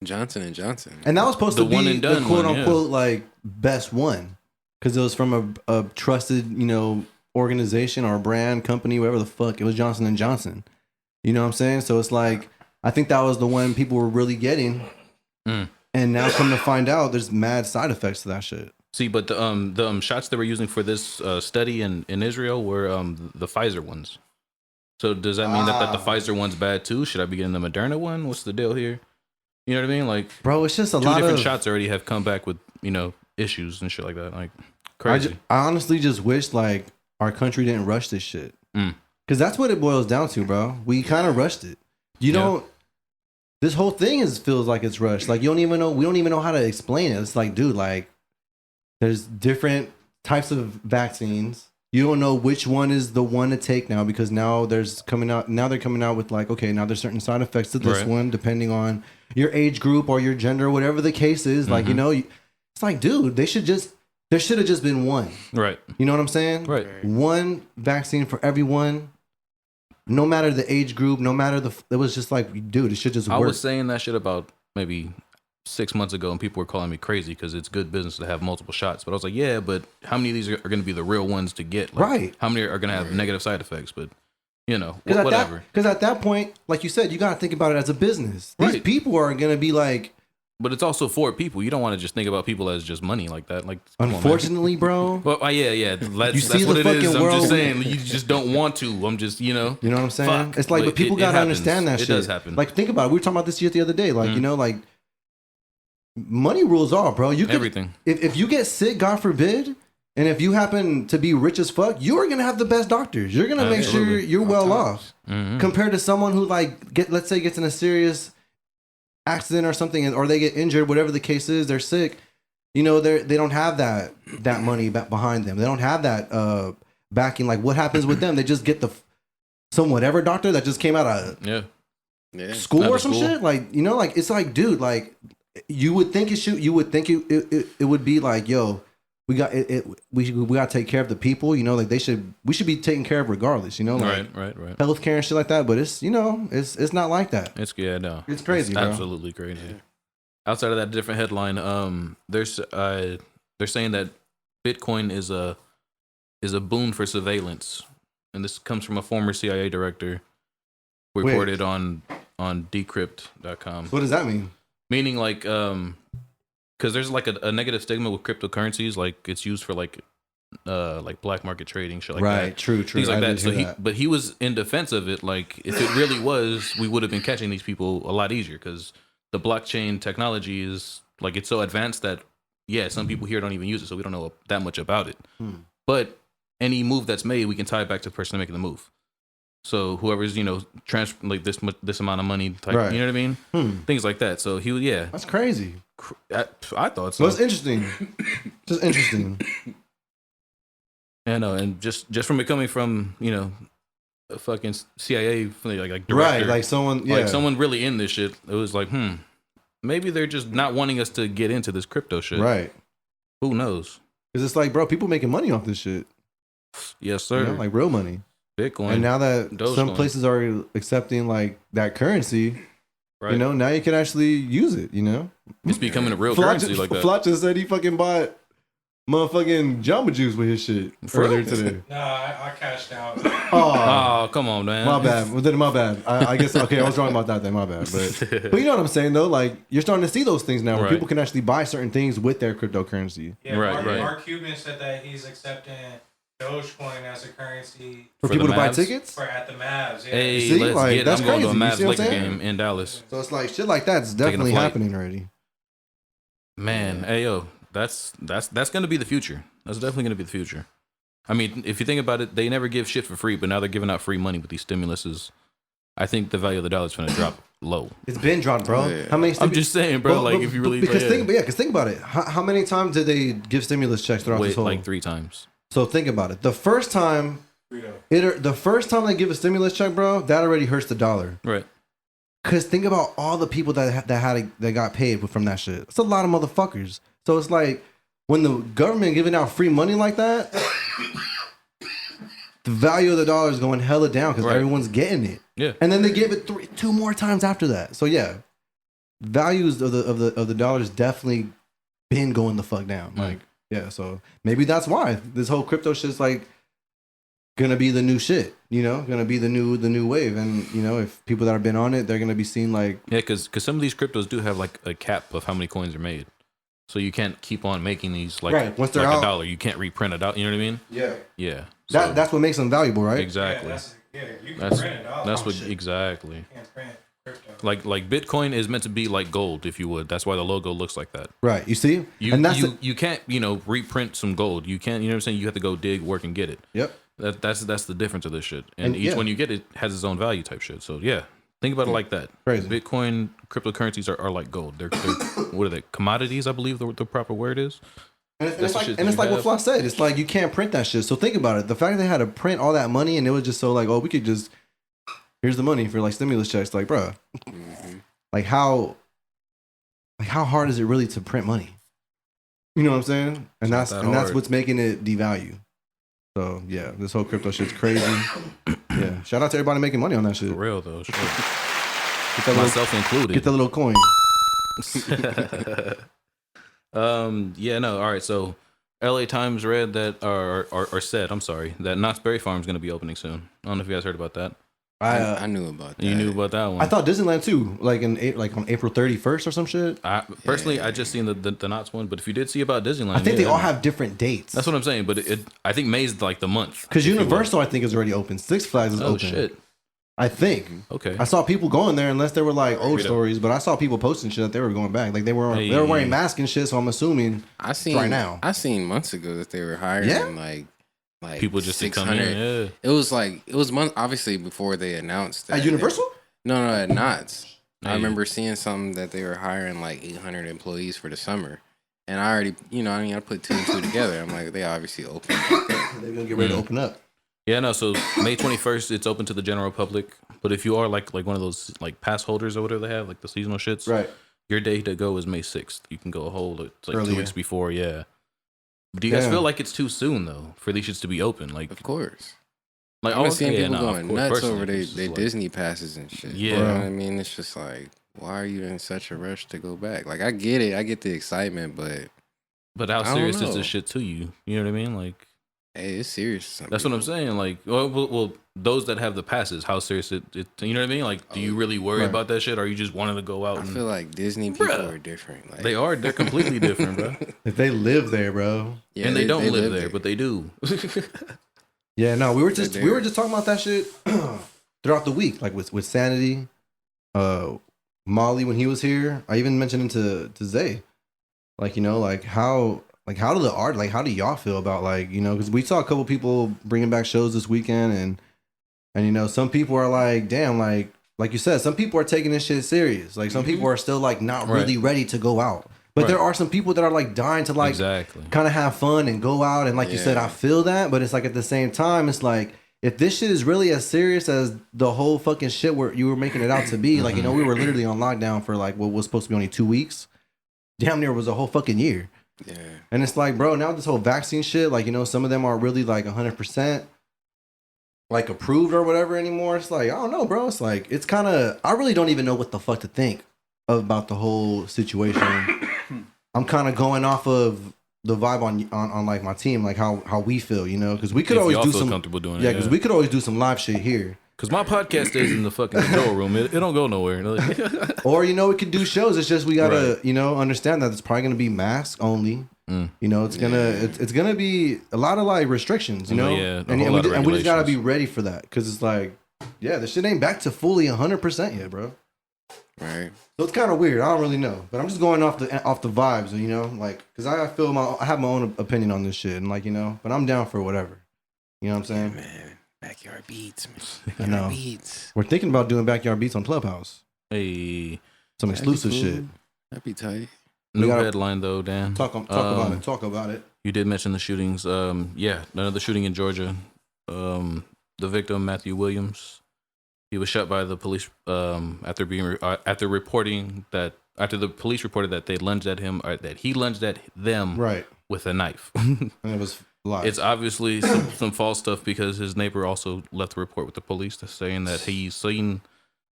Johnson & Johnson. And that was supposed The to be one and the done quote one, yeah. unquote like best one, because it was from a trusted, you know, organization or brand company, whatever the fuck. It was Johnson & Johnson. You know what I'm saying? So it's like, I think that was the one people were really getting. And now come to find out, there's mad side effects to that shit. See, but the shots they were using for this study in Israel were the Pfizer ones. So does that mean that the Pfizer one's bad too? Should I be getting the Moderna one? What's the deal here? You know what I mean? Like, Bro, it's just a two lot different of shots already have come back with, you know, issues and shit like that. Like, crazy. I honestly just wish like our country didn't rush this shit. Because that's what it boils down to, bro. We kind of rushed it. You don't. This whole thing feels like it's rushed. Like, you don't even know. We don't even know how to explain it. It's like, dude, like, there's different types of vaccines. You don't know which one is the one to take now, because now they're coming out with like, okay, now there's certain side effects to this one depending on your age group or your gender, whatever the case is. Like, you know, it's like, dude, there should have just been one. Right. You know what I'm saying? Right. One vaccine for everyone. No matter the age group, no matter it was just like, dude, it should just work. I was saying that shit about maybe 6 months ago, and people were calling me crazy because it's good business to have multiple shots. But I was like, yeah, but how many of these are going to be the real ones to get? Like, Right. How many are going to have negative side effects? But, you know, Because whatever. at that point, like you said, you got to think about it as a business. These Right. people are going to be like, But it's also for people. You don't want to just think about people as just money like that. Like, come on, man. unfortunately, bro. Well, yeah. That's, You see that's what the it is. fucking I'm world- just saying. You just don't want to. I'm just, you know. You know what I'm saying? Fuck. It's like, but people it got to happens. understand that It shit. does happen. Like, think about it. We were talking about this shit the other day. Like, you know, like, money rules all, bro. You could, Everything. If you get sick, God forbid, and if you happen to be rich as fuck, you are going to have the best doctors. You're going to make sure Absolutely. you're well off. Mhm. Compared to someone who, like, let's say gets in a serious accident or something, or they get injured, whatever the case is, they're sick. You know, they don't have that money behind them. They don't have that backing. Like, what happens with them? They just get some whatever doctor that just came out of school Out or of some school. shit. Like, you know, like, it's like, dude, like, you would think it would be like, yo, we got it. We got to take care of the people. You know, like we should be taken care of regardless. You know, like right. healthcare and shit like that. But it's it's not like that. It's no. It's crazy, bro. Absolutely crazy. Yeah. Outside of that different headline, they're saying that Bitcoin is a boon for surveillance, and this comes from a former CIA director. Reported on Decrypt.com. What does that mean? Meaning like because there's like a negative stigma with cryptocurrencies, like it's used for like black market trading, shit like that. Right, true. Things like that. So but he was in defense of it. Like if it really was, we would have been catching these people a lot easier because the blockchain technology is like it's so advanced that some people here don't even use it, so we don't know that much about it. But any move that's made, we can tie it back to the person making the move. So whoever's transfer like this amount of money, type, right. You know what I mean? Things like that. So he would That's crazy. I thought so. Well, it's interesting. Just interesting. I know, and just from it coming from a fucking CIA like director, right, like someone really in this shit. It was like, maybe they're just not wanting us to get into this crypto shit. Right. Who knows? Because it's like, bro, people making money off this shit. Yes, sir. You know, like real money. Bitcoin. And now that Dogecoin. some places are accepting like that currency, right. Now you can actually use it. It's becoming a real Flot currency like that. Flot just said he fucking bought motherfucking Jamba Juice with his shit earlier today. No, I cashed out. Oh, come on, man. My bad. Well, then my bad. I guess okay. I was wrong about that. Then my bad. But you know what I'm saying though. Like you're starting to see those things now, where right. people can actually buy certain things with their cryptocurrency. Yeah, right. Mark Cuban said that he's accepting Dogecoin as a currency For people to buy Mavs? tickets. for at the Mavs. Yeah. Hey, See, let's like, get. that's I'm going to a crazy. You Mavs see what I'm Laker saying? game in Dallas. So it's like shit like that's Taking a definitely flight. happening already. Man, hey yo, that's going to be the future. That's definitely going to be the future. I mean, if you think about it, they never give shit for free, but now they're giving out free money with these stimuluses. I think the value of the dollar is going to drop low. It's been dropped, bro. Oh, yeah. How many? I'm just saying, bro. Well, if you really because think about it. How many times did they give stimulus checks throughout this whole? like 3 times. So think about it. The first time they give a stimulus check, bro, that already hurts the dollar. Right. Cause think about all the people that got paid from that shit. It's a lot of motherfuckers. So it's like when the government giving out free money like that, the value of the dollar is going hella down because Right. everyone's getting it. Yeah. And then they gave it 2 more times after that. So yeah, values of the dollar's definitely been going the fuck down. Like yeah, so maybe that's why this whole crypto shit's like gonna be the new shit. Gonna be the new wave. And if people that have been on it, they're gonna be seen like because some of these cryptos do have like a cap of how many coins are made. So you can't keep on making these like, right. Once they're like out, a dollar. You can't reprint it out. You know what I mean? Yeah. Yeah. So, That's what makes them valuable, right? exactly. You can That's print it out. that's what shit. exactly. You can't print crypto. Like Bitcoin is meant to be like gold, if you would. That's why the logo looks like that. Right. You see? You and that's you can't reprint some gold. You can't. You know what I'm saying? You have to go dig, work, and get it. yep. That's the difference of this shit. And each yeah. one you get it has its own value type shit. So yeah, think about it like that. Crazy. Bitcoin cryptocurrencies are like gold. They're what are they? Commodities, I believe the proper word is. And it's That's the like, shit that you what have. Floss said. It's like you can't print that shit. So think about it. The fact that they had to print all that money and it was just so like, oh, we could just here's the money for like stimulus checks. Like, bro, like how hard is it really to print money? You know what I'm saying? And It's not that that's hard. what's making it devalue. So yeah, this whole crypto shit's crazy. Yeah, shout out to everybody making money on that shit. For real though, shit. Get that little, Myself included. get that little coin. Yeah, no. All right. So, LA Times read that, or said, I'm sorry, that Knott's Berry Farm is going to be opening soon. I don't know if you guys heard about that. I knew about that. You knew about that one. I thought Disneyland too, like on April 31st or some shit. Personally, I just seen the Knott's one, but if you did see about Disneyland, I think they all have different dates. That's what I'm saying. But I think May's like the month. Because if you will. Universal, I think, is already open. Six Flags is Oh open. shit. I think. Okay. I saw people going there, unless they were like old Rito. stories, but I saw people posting shit that they were going back. Like they were Hey. wearing masks and shit. So I'm assuming I seen right now. I seen months ago that they were hiring Yeah? like People just to come 600. in. Yeah. It was month obviously before they announced that at Universal. No, at Knott's. I Hey. remember seeing something that they were hiring like 800 employees for the summer, and I already I put 2 and 2 together. I'm like, they obviously open. They're gonna get ready to open up. Yeah, no. So May 21st, it's open to the general public. But if you are like one of those like pass holders or whatever they have, like the seasonal shits, Right. your day to go is May 6th. You can go a whole it's like Earlier. 2 weeks before. Yeah. Do you guys Yeah. feel like it's too soon though for these shits to be open? Like, Of course. like I've been seeing yeah, people nah, of going course, nuts personally, over it's just they like- Disney passes and shit. Yeah. You know what I mean? It's just like, why are you in such a rush to go back? Like, I get it. I get the excitement, but But how I don't serious is know. this shit to you? You know what I mean? Like, hey, it's serious. to some that's what I'm people. saying. Like, well, those that have the passes, how serious it you know what I mean? Like, do you really worry Right. about that shit, or are you just wanting to go out? I And feel like Disney people Bruh. are different. Like, they're completely different, bro. If they live there, bro. Yeah, And they don't live there, but they do. Yeah, no, we were They're just there. talking about that shit throughout the week, like with Sanity, Molly when he was here. I even mentioned it to Zay, like how do the art, like how do y'all feel about because we saw a couple people bringing back shows this weekend, and some people are like, damn, like you said, some people are taking this shit serious, like some people are still like not Right. really ready to go out, but there Right. are some people that are like dying to like Exactly. kind of have fun and go out, and like you said, Yeah. I feel that, but it's like at the same time, it's like if this shit is really as serious as the whole fucking shit where you were making it out to be, like we were literally on lockdown for like what was supposed to be only 2 weeks, damn near was a whole fucking year, Yeah. and it's like, bro, now this whole vaccine shit, like some of them are really like 100% like approved or whatever anymore. It's like I don't know, bro. It's like it's kind of, I really don't even know what the fuck to think about the whole situation. I'm kind of going off of the vibe on like my team, like how we feel, because we could If always y'all do feel some comfortable doing it, yeah, because we could always do some live shit here, Because my podcast stays in the fucking control room. It don't go nowhere. or we could do shows. It's just we gotta Right. understand that it's probably gonna be mask only. Mm. It's gonna be a lot of like restrictions, Yeah, a and, whole lot of we just gotta be regulations. ready for that, because it's like, yeah, this shit ain't back to fully 100% yet, bro. Right. So it's kind of weird. I don't really know, but I'm just going off the vibes, like, because I have my own opinion on this shit, and like, but I'm down for whatever. You know what I'm saying? Man, backyard beats, man. I know. Backyard beats. We're thinking about doing backyard beats on Clubhouse, Hey, some That'd be exclusive cool. shit. That'd be tight. new gotta- headline though, Dan. Talk about it. You did mention the shootings. Yeah, another shooting in Georgia. The victim, Matthew Williams, he was shot by the police after the police reported that they lunged at him, or that he lunged at them Right, with a knife. and it was live. It's obviously some false stuff, because his neighbor also left a report with the police saying that he's seen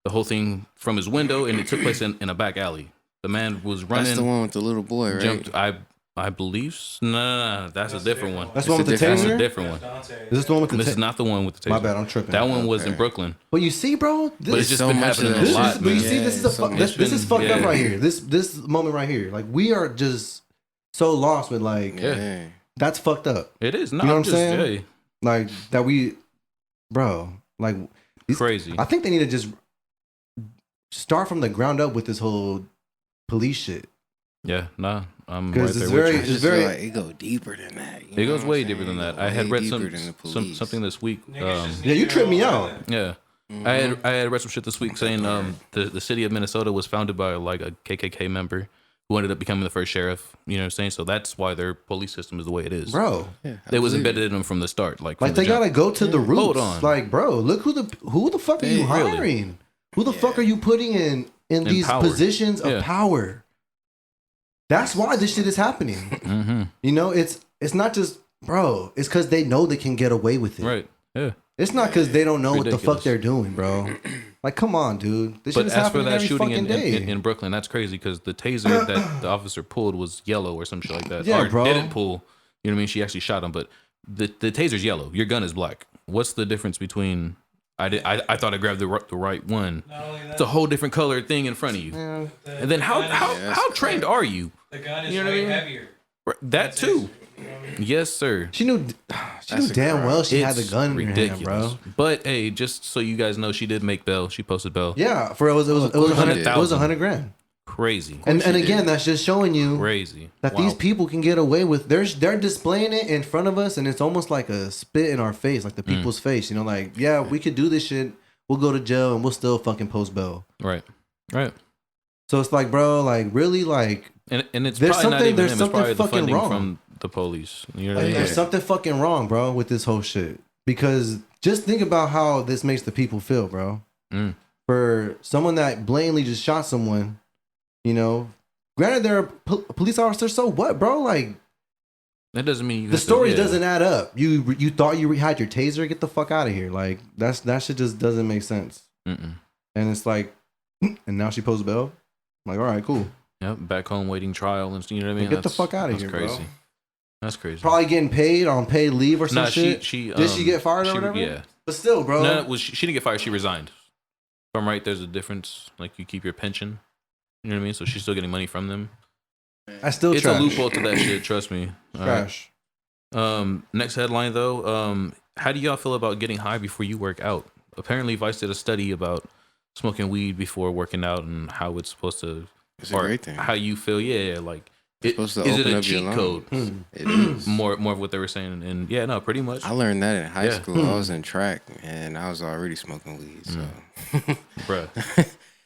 the whole thing from his window, and it took place in a back alley. The man was running. That's the one with the little boy, right? Jumped. I believe. No, that's a different one. That's the one with the It's a That's a taser. different one. Dante. Is this the one with the This is taser? not the one with the taser. My bad, I'm tripping. That one was in Okay. Brooklyn. But you see, bro, But it's this just so been much happening of a this lot, shit, but you man. see, this is so much. this is fucked up Yeah. right here. This moment right here, like we are just so lost with like Yeah. that's fucked up. It is. No, You know what I'm just, saying? hey, Like that we, bro, like these, crazy. I think they need to just start from the ground up with this whole police shit. Yeah, nah. I'm 'Cause right it's there very- with I you. it's just very- feel like it go deeper than that. you It know goes what way I'm deeper saying? than It that. go I had way read deeper than the police. something this week. Niggas just Yeah, need you to tripped me go out. violent. Yeah. Mhm. I had read some shit this week saying the city of Minnesota was founded by like a KKK member who ended up becoming the first sheriff. You know what I'm saying? So that's why their police system is the way it is. Bro, Yeah, It was I believe embedded in them from the start. Like from like the they jump. gotta go to the roots. Hold on. Like, bro, look who the fuck are you Really? hiring? Who the Yeah. fuck are you putting in these power. positions of Yeah. power? That's why this shit is happening. Mm-hmm. It's not just, bro. It's because they know they can get away with it. Right. Yeah. It's not because they don't know what the Ridiculous. fuck they're doing, bro. Like, come on, dude. This shit But is as for happening that every shooting fucking day. in Brooklyn, that's crazy because the taser that the officer pulled was yellow or some shit like that. Yeah, or bro. didn't pull. You know what I mean? She actually shot him, but the taser's yellow. Your gun is black. What's the difference between? I thought I grabbed the right one. Not only that, It's a whole different color thing in front of you. Yeah. And then how that's trained are you? the gun is you know what I way mean? heavier. That That's too. You know what I mean? Yes, sir. She knew That's a damn crime. well she had It's the gun in her hand, bro. But hey, just so you guys know, she did make bail. She posted bail. Yeah, for it was course she $100 grand. Crazy. And she again, did. that's just showing you Crazy. that Wow. these people can get away with. They're displaying it in front of us, and it's almost like a spit in our face, like the people's face. You know, like, yeah, we could do this shit. We'll go to jail, and we'll still fucking post bail. Right. Right. So it's like, bro, like really, like And it's There's probably not something- even there's him. It's something probably the fucking funding wrong. from the police. You know what I like, mean? there's something fucking wrong, bro, with this whole shit. Because just think about how this makes the people feel, bro. Mm. For someone that blatantly just shot someone, you know, granted they're a police officer, so what, bro? Like, That doesn't mean you the story doesn't add up. You thought you had your taser? Get the fuck out of here! Like that shit just doesn't make sense. Mm-mm. And it's like, and now she posts bail. I'm like, all right, cool. Yep, back home waiting trial and you know what I mean. Get the fuck out of here, crazy. bro. That's crazy. Probably getting paid on paid leave or some Nah, shit. Did she get fired or whatever? Yeah, but still, bro. no, well, she didn't get fired. She resigned. If I'm right, there's a difference. Like you keep your pension. You know what I mean? So she's still getting money from them. I still it's trash. a loophole to that shit. Trust me. Trash. Next headline though. How do y'all feel about getting high before you work out? Apparently, Vice did a study about smoking weed before working out and how it's supposed to. It's a great thing. How you feel? Yeah, like. Supposed to is it open a up your cheat lungs. code? It is. More of what they were saying, and yeah, no, pretty much. I learned that in high Yeah. school. I was in track, and I was already smoking weed. So, Bruh.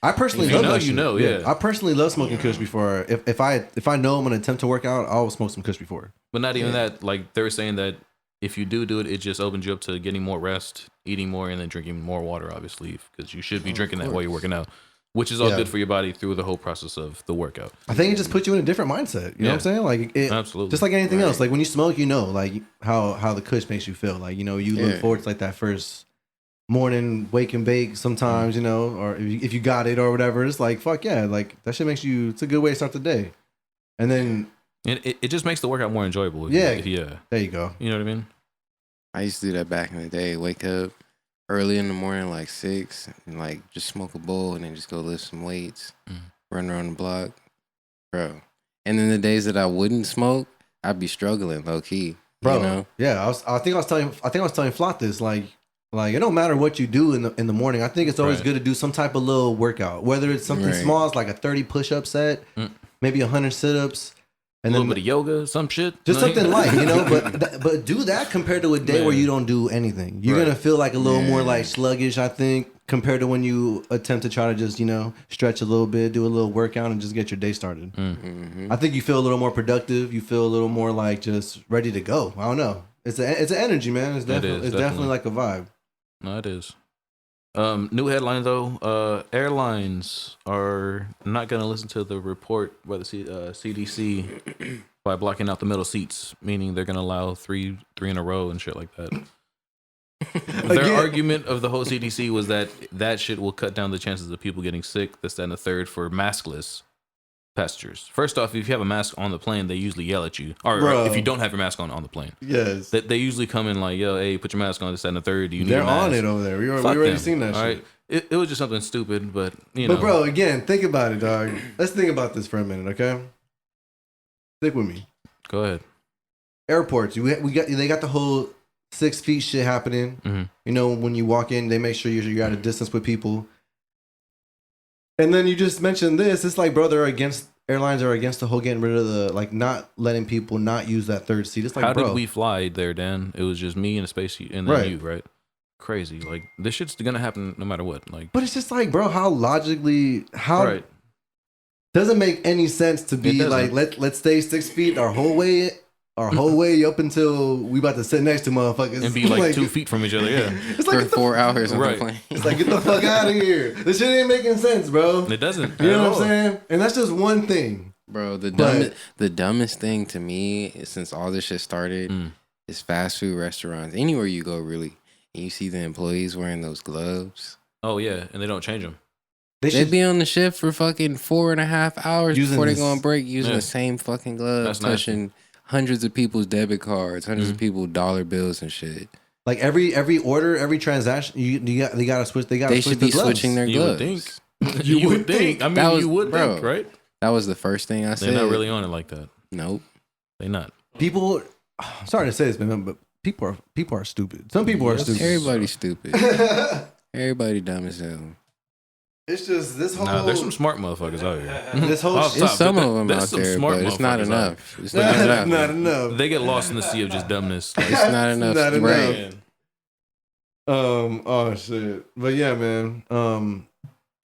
I personally If you love know, that you shit. know, yeah. I personally love smoking Kush before. If I know I'm gonna attempt to work out, I'll smoke some Kush before. But not even that. Like they were saying that if you do it, it just opens you up to getting more rest, eating more, and then drinking more water, obviously, because you should be drinking that while you're working out, which is all good for your body through the whole process of the workout. I think it just puts you in a different mindset. You know what I'm saying? Like it, Absolutely. just like anything else. Like when you smoke, you know, like how the Kush makes you feel. Like you look forward to like that first morning wake and bake sometimes, or if you got it or whatever. It's like fuck yeah, like that shit makes you. It's a good way to start the day, and then it just makes the workout more enjoyable. Yeah. Yeah. There you go. You know what I mean? I used to do that back in the day. Wake up early in the morning, like 6, and like just smoke a bowl, and then just go lift some weights, run around the block, bro. And then the days that I wouldn't smoke, I'd be struggling low key, Bro. You know? Yeah, I think I was telling Flot this. Like it don't matter what you do in the morning. I think it's always good to do some type of little workout, whether it's something small, it's like a 30 push-up set, maybe 100 sit-ups, and a little then bit of yoga, some shit. just something light, But do that compared to a day where you don't do anything. You're gonna feel like a little more like sluggish, I think, compared to when you attempt to try to just stretch a little bit, do a little workout, and just get your day started. I think you feel a little more productive. You feel a little more like just ready to go. I don't know. It's an energy, man. It's definitely like a vibe. No, it is. New headline though. Airlines are not going to listen to the report by the CDC by blocking out the middle seats, meaning they're going to allow three in a row and shit like that. Their argument of the whole CDC was that shit will cut down the chances of people getting sick. This, that, and the third for maskless passengers. First off, if you have a mask on the plane, they usually yell at you. Or if you don't have your mask on the plane. Yes. They usually come in like, yo, hey, put your mask on, this, that, and the third. Do you need They're a mask? on it over there. We already seen that shit. Right? It was just something stupid, but you know. But bro, again, think about it, dog. Let's think about this for a minute, okay? Stick with me. Go ahead. Airports, they got the whole 6 feet shit happening. Mm-hmm. When you walk in, they make sure you're at a distance with people. And then you just mentioned this. It's like, bro, airlines are against the whole getting rid of the, not letting people not use that third seat. It's like, how bro. did we fly there, Dan? It was just me and a space and then you, right? Crazy. Like, this shit's gonna happen no matter what. Like, but it's just like, bro, doesn't make any sense to be like, let's stay 6 feet our whole way up until we about to sit next to motherfuckers and be like 2 feet from each other. Yeah, it's like for 4 hours on the plane. It's like, get the fuck out of here. This shit ain't making sense, bro. It doesn't. You know what I'm saying? And that's just one thing, bro. The dumbest thing to me since all this shit started is fast food restaurants. Anywhere you go, really, and you see the employees wearing those gloves. Oh yeah, and they don't change them. They'd be on the shift for fucking 4.5 hours before they go on break using the same fucking gloves, touching hundreds of people's debit cards, hundreds of people's dollar bills and shit. Like every order, every transaction, they gotta switch. They should be switching their gloves. You would think. I mean, you would think, right? That was the first thing I said. They're not really on it like that. Nope. They're not. People, sorry to say this, man, but people are stupid. Some people are stupid. Everybody's stupid. Everybody dumb as hell. It's just this whole. Nah, there's some smart motherfuckers out here. This whole. There's some of them out there, but it's not enough. It's not enough. They get lost in the sea of just dumbness. Like, it's not enough. Not enough. Right. Oh shit. But yeah, man.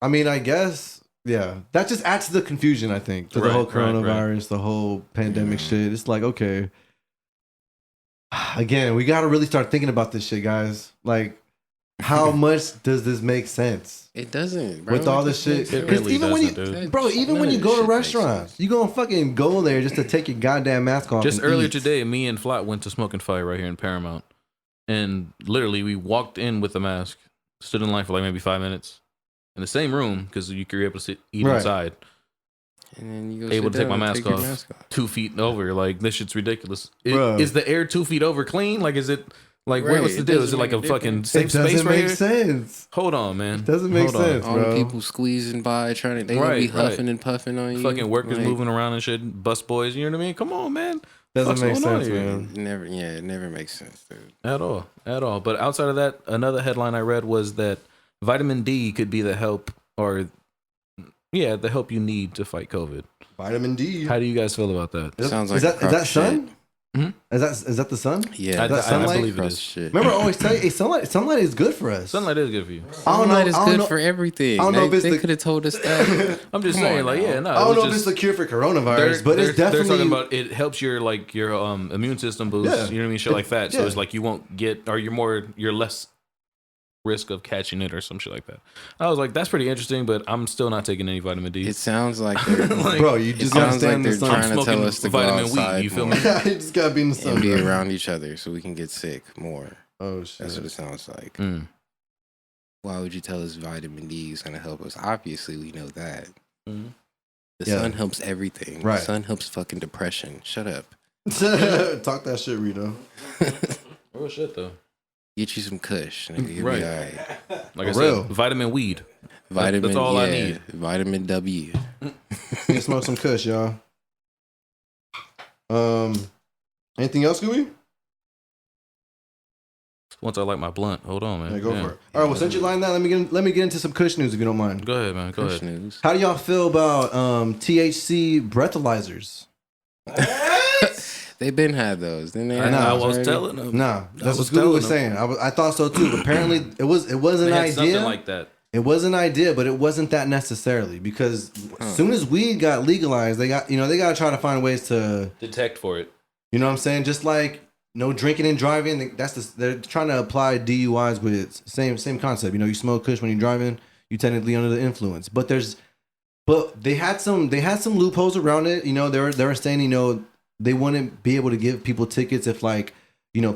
I mean, I guess, yeah. That just adds to the confusion, I think. To the whole coronavirus, the whole pandemic shit. It's like, okay. Again, we gotta really start thinking about this shit, guys. Like, how much does this make sense? It doesn't, bro. With all this shit, It because really even when you, doesn't, dude. bro, even None when of you this go to shit makes restaurants, sense. you gonna fucking go there just to take your goddamn mask off. Just and earlier eat. today, me and Flat went to Smoke and Fire right here in Paramount, and literally we walked in with a mask, stood in line for like maybe 5 minutes in the same room because you could be able to eat Right. inside. And then you go Able sit to take down my and mask take your off. mask off. 2 feet over, like this shit's ridiculous. Bro. Is the air 2 feet over clean? Like, is it like Right, what's the it deal? Is doesn't it like make a a fucking difference. safe It space doesn't right make here? sense. Hold on, man. Doesn't make Hold on. sense. All bro. the people squeezing by trying to, they gonna be Right, right. huffing and puffing on you. Fucking workers Like, moving around and shit, bus boys. You know what I mean? Come on, man. Doesn't Fuck's make going on sense, here? man. it never makes sense, dude. At all. But outside of that, another headline I read was that vitamin D could be the help, or the help you need to fight COVID. Vitamin D. How do you guys feel about that? Sounds like is that a crock is that sun? Mhm. Is that the sun? Yeah, I- that I sunlight? believe it Cross is. shit. Remember, I always tell you, hey, sunlight is good for us. Sunlight is good for you. I don't know. Sunlight is I don't good know. for everything. I don't know if it's They the- could have told us that. I'm just Come saying, on like, now. yeah, no. I don't know if just, it's the cure for coronavirus, they're- but it's they're definitely. talking about it helps your immune system boost. Yeah. You know what I mean? Shit like that. So Yeah. it's like you won't get, or you're less risk of catching it or some shit like that. I was like, that's pretty interesting, but I'm still not taking any vitamin D. It sounds like they're, Like, Bro, you it just gotta sounds stay like in the they're sun. trying I'm to tell smoking us to go vitamin weed, outside you feel more me? you just gotta be in the sun. and be bro. around each other so we can get sick more. Oh shit. That's what it sounds like. Mm. Why would you tell us vitamin D is going to help us? Obviously, we know that. Mhm. The Yeah. sun helps everything. Right. The sun helps fucking depression. Shut up. Talk that shit, Rito. Real shit though. Get you some Kush. Nigga, you'll Right. be all right. Like I For real. said, vitamin weed. Vitamin, That's all I need. Vitamin W. Need to smoke some Kush, y'all. Anything else, Scooby? Once I light my blunt. Hold on, man. Yeah, go for it. All right, well, since you lined that, let me get into some Kush news if you don't mind. Go ahead, man. Go Kush ahead. news. How do y'all feel about THC breathalyzers? They been had those, didn't they? I know, was Already? telling them. Nah, that's what was Scooby telling was them. saying. I thought so too. But apparently, it was an They had idea. something like that. It was an idea, but it wasn't that necessarily because as soon as weed got legalized, they got they got to try to find ways to Detect for it. you know what I'm saying. Just like no drinking and driving. They're trying to apply DUIs with it. Same concept. You smoke Kush when you're driving, you technically under the influence. But they had some loopholes around it. They were saying they wouldn't be able to give people tickets if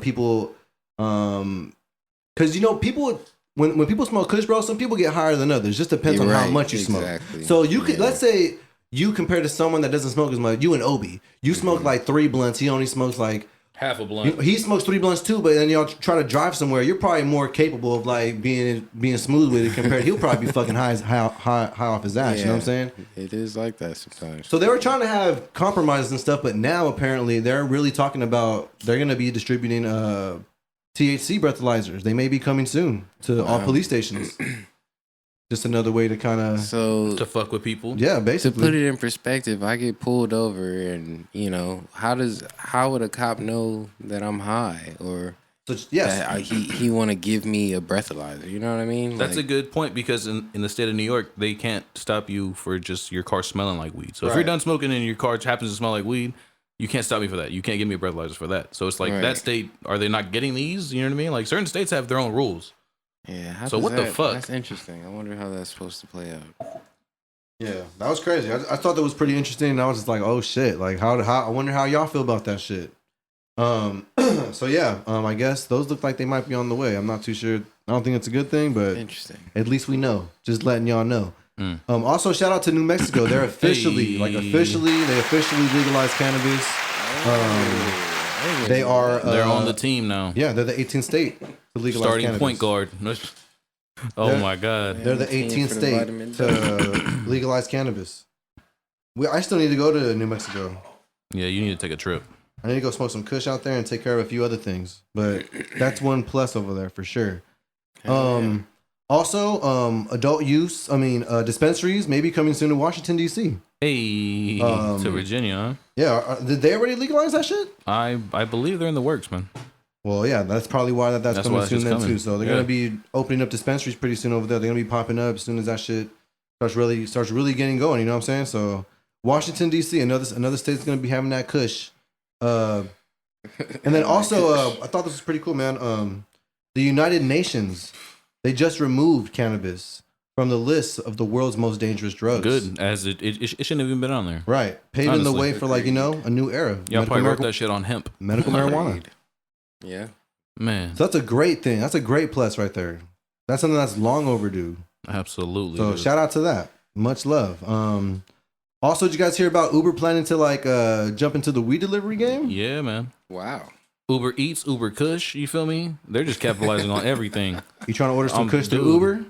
people because people when people smoke Kush, bro, some people get higher than others. Just depends You're on how right, much you smoke. exactly. So you could Yeah. let's say you compare to someone that doesn't smoke as much. You and Obi, you smoke like 3 blunts. He only smokes like Half a blunt. he smokes 3 blunts too. But then y'all try to drive somewhere. You're probably more capable of like being smooth with it compared. He'll probably be fucking high off his ass. You know what I'm saying? It is like that sometimes. So they were trying to have compromises and stuff, but now apparently they're really talking about they're going to be distributing THC breathalyzers. They may be coming soon to all police stations. Just another way to kind of So To fuck with people. yeah, to basically. put it in perspective, I get pulled over, and how would a cop know that I'm high or So, yes, that he want to give me a breathalyzer? You know what I mean? That's a Like, good point because in the state of New York, they can't stop you for just your car smelling like weed. So if Right. you're done smoking and your car happens to smell like weed, you can't stop me for that. You can't give me a breathalyzer for that. So it's like Right. that state, are they not getting these? You know what I mean? Like certain states have their own rules. yeah. How So does what the that- fuck? That's interesting. I wonder how that's supposed to play out. yeah, that was crazy. I thought that was pretty interesting. And I was just like, oh shit, like how I wonder how y'all feel about that shit. So yeah, I guess those look like they might be on the way. I'm not too sure. I don't think it's a good thing, but Interesting. at least we know. Just letting y'all know. Mm. Also, shout out to New Mexico. They're officially, Hey. they officially legalized cannabis. They are. They're on the team now. Yeah, they're the 18th state to legalize Starting cannabis. point guard. Oh They're- my God. They're the 18th 18th for the state vitamin. to legalize cannabis. I still need to go to New Mexico. Yeah, you need to take a trip. I need to go smoke some Kush out there and take care of a few other things. But that's one plus over there for sure. Also, adult use. Dispensaries may be coming soon to Washington D.C. Hey, to Virginia, huh? Yeah, did they already legalize that shit? I believe they're in the works, man. Well, yeah, that's probably why that's That's coming why it's soon just then coming. too. So they're Yeah. gonna be opening up dispensaries pretty soon over there. They're gonna be popping up as soon as that shit starts really getting going. You know what I'm saying? So Washington D.C. another state's gonna be having that Kush. And then also, I thought this was pretty cool, man. The United Nations They just removed cannabis from the list of the world's most dangerous drugs. Good, as it shouldn't have even been on there. Right. Paving the Honestly. way for like, you know, a new era. Y'all probably wrote that shit on hemp. Medical marijuana. Yeah. Man, So that's a great thing. That's a great plus right there. That's something that's long overdue. absolutely. So dude. shout out to that. Much love. Also, did you guys hear about Uber planning to like jump into the weed delivery game? Yeah, man. Wow. Uber Eats, Uber Kush, you feel me? They're just capitalizing on everything. You trying to order some kush through dude. Uber?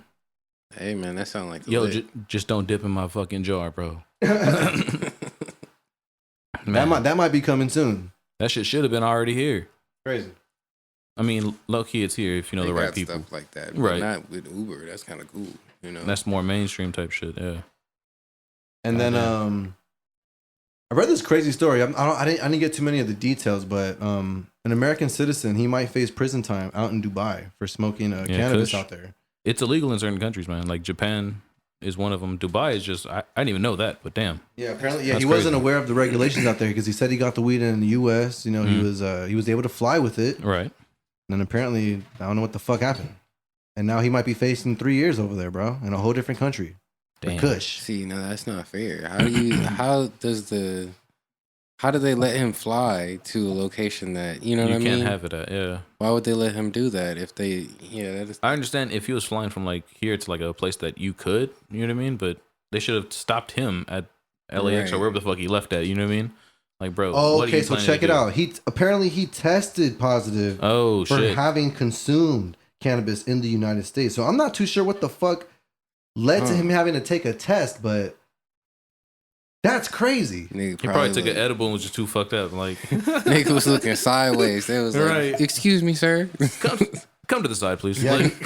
Hey man, that sounds like the Yo, lit. just don't dip in my fucking jar, bro. That Man, might be coming soon. that shit should have been already here. Crazy. I mean, low key, it's here if you know They the right got people. stuff like that, Right. But not with Uber. That's kind of cool, you know. That's more mainstream type shit. Yeah. And then I read this crazy story. I didn't get too many of the details, but an American citizen, he might face prison time out in Dubai for smoking cannabis kush. out there. It's illegal in certain countries, man. Like Japan is one of them. Dubai is just I didn't even know that, but damn. Yeah, apparently, yeah, That's he wasn't crazy. aware of the regulations out there because he said he got the weed in the U.S. You know, he was able to fly with it, and Right. then apparently, I don't know what the fuck happened, and now he might be facing 3 years over there, bro, in a whole different country. For Damn. Kush. See, no, that's not fair. How do they let him fly to a location that you know You what I can't mean? have it at, yeah. Why would they let him do that if they? Yeah, that is. I understand if he was flying from like here to like a place that you could, you know what I mean? But they should have stopped him at LAX or Right. wherever the fuck he left at, you know what I mean? Like, bro. Oh, what are okay. you So planning check to it do? out. He apparently he tested positive Oh for shit. having consumed cannabis in the United States. So I'm not too sure what the fuck led to him having to take a test, but that's crazy. Nigga He probably took an looked- edible and was just too fucked up. Like, Nigga was looking sideways. They was like, Right. "Excuse me, sir." come to the side, please. Yeah, Like,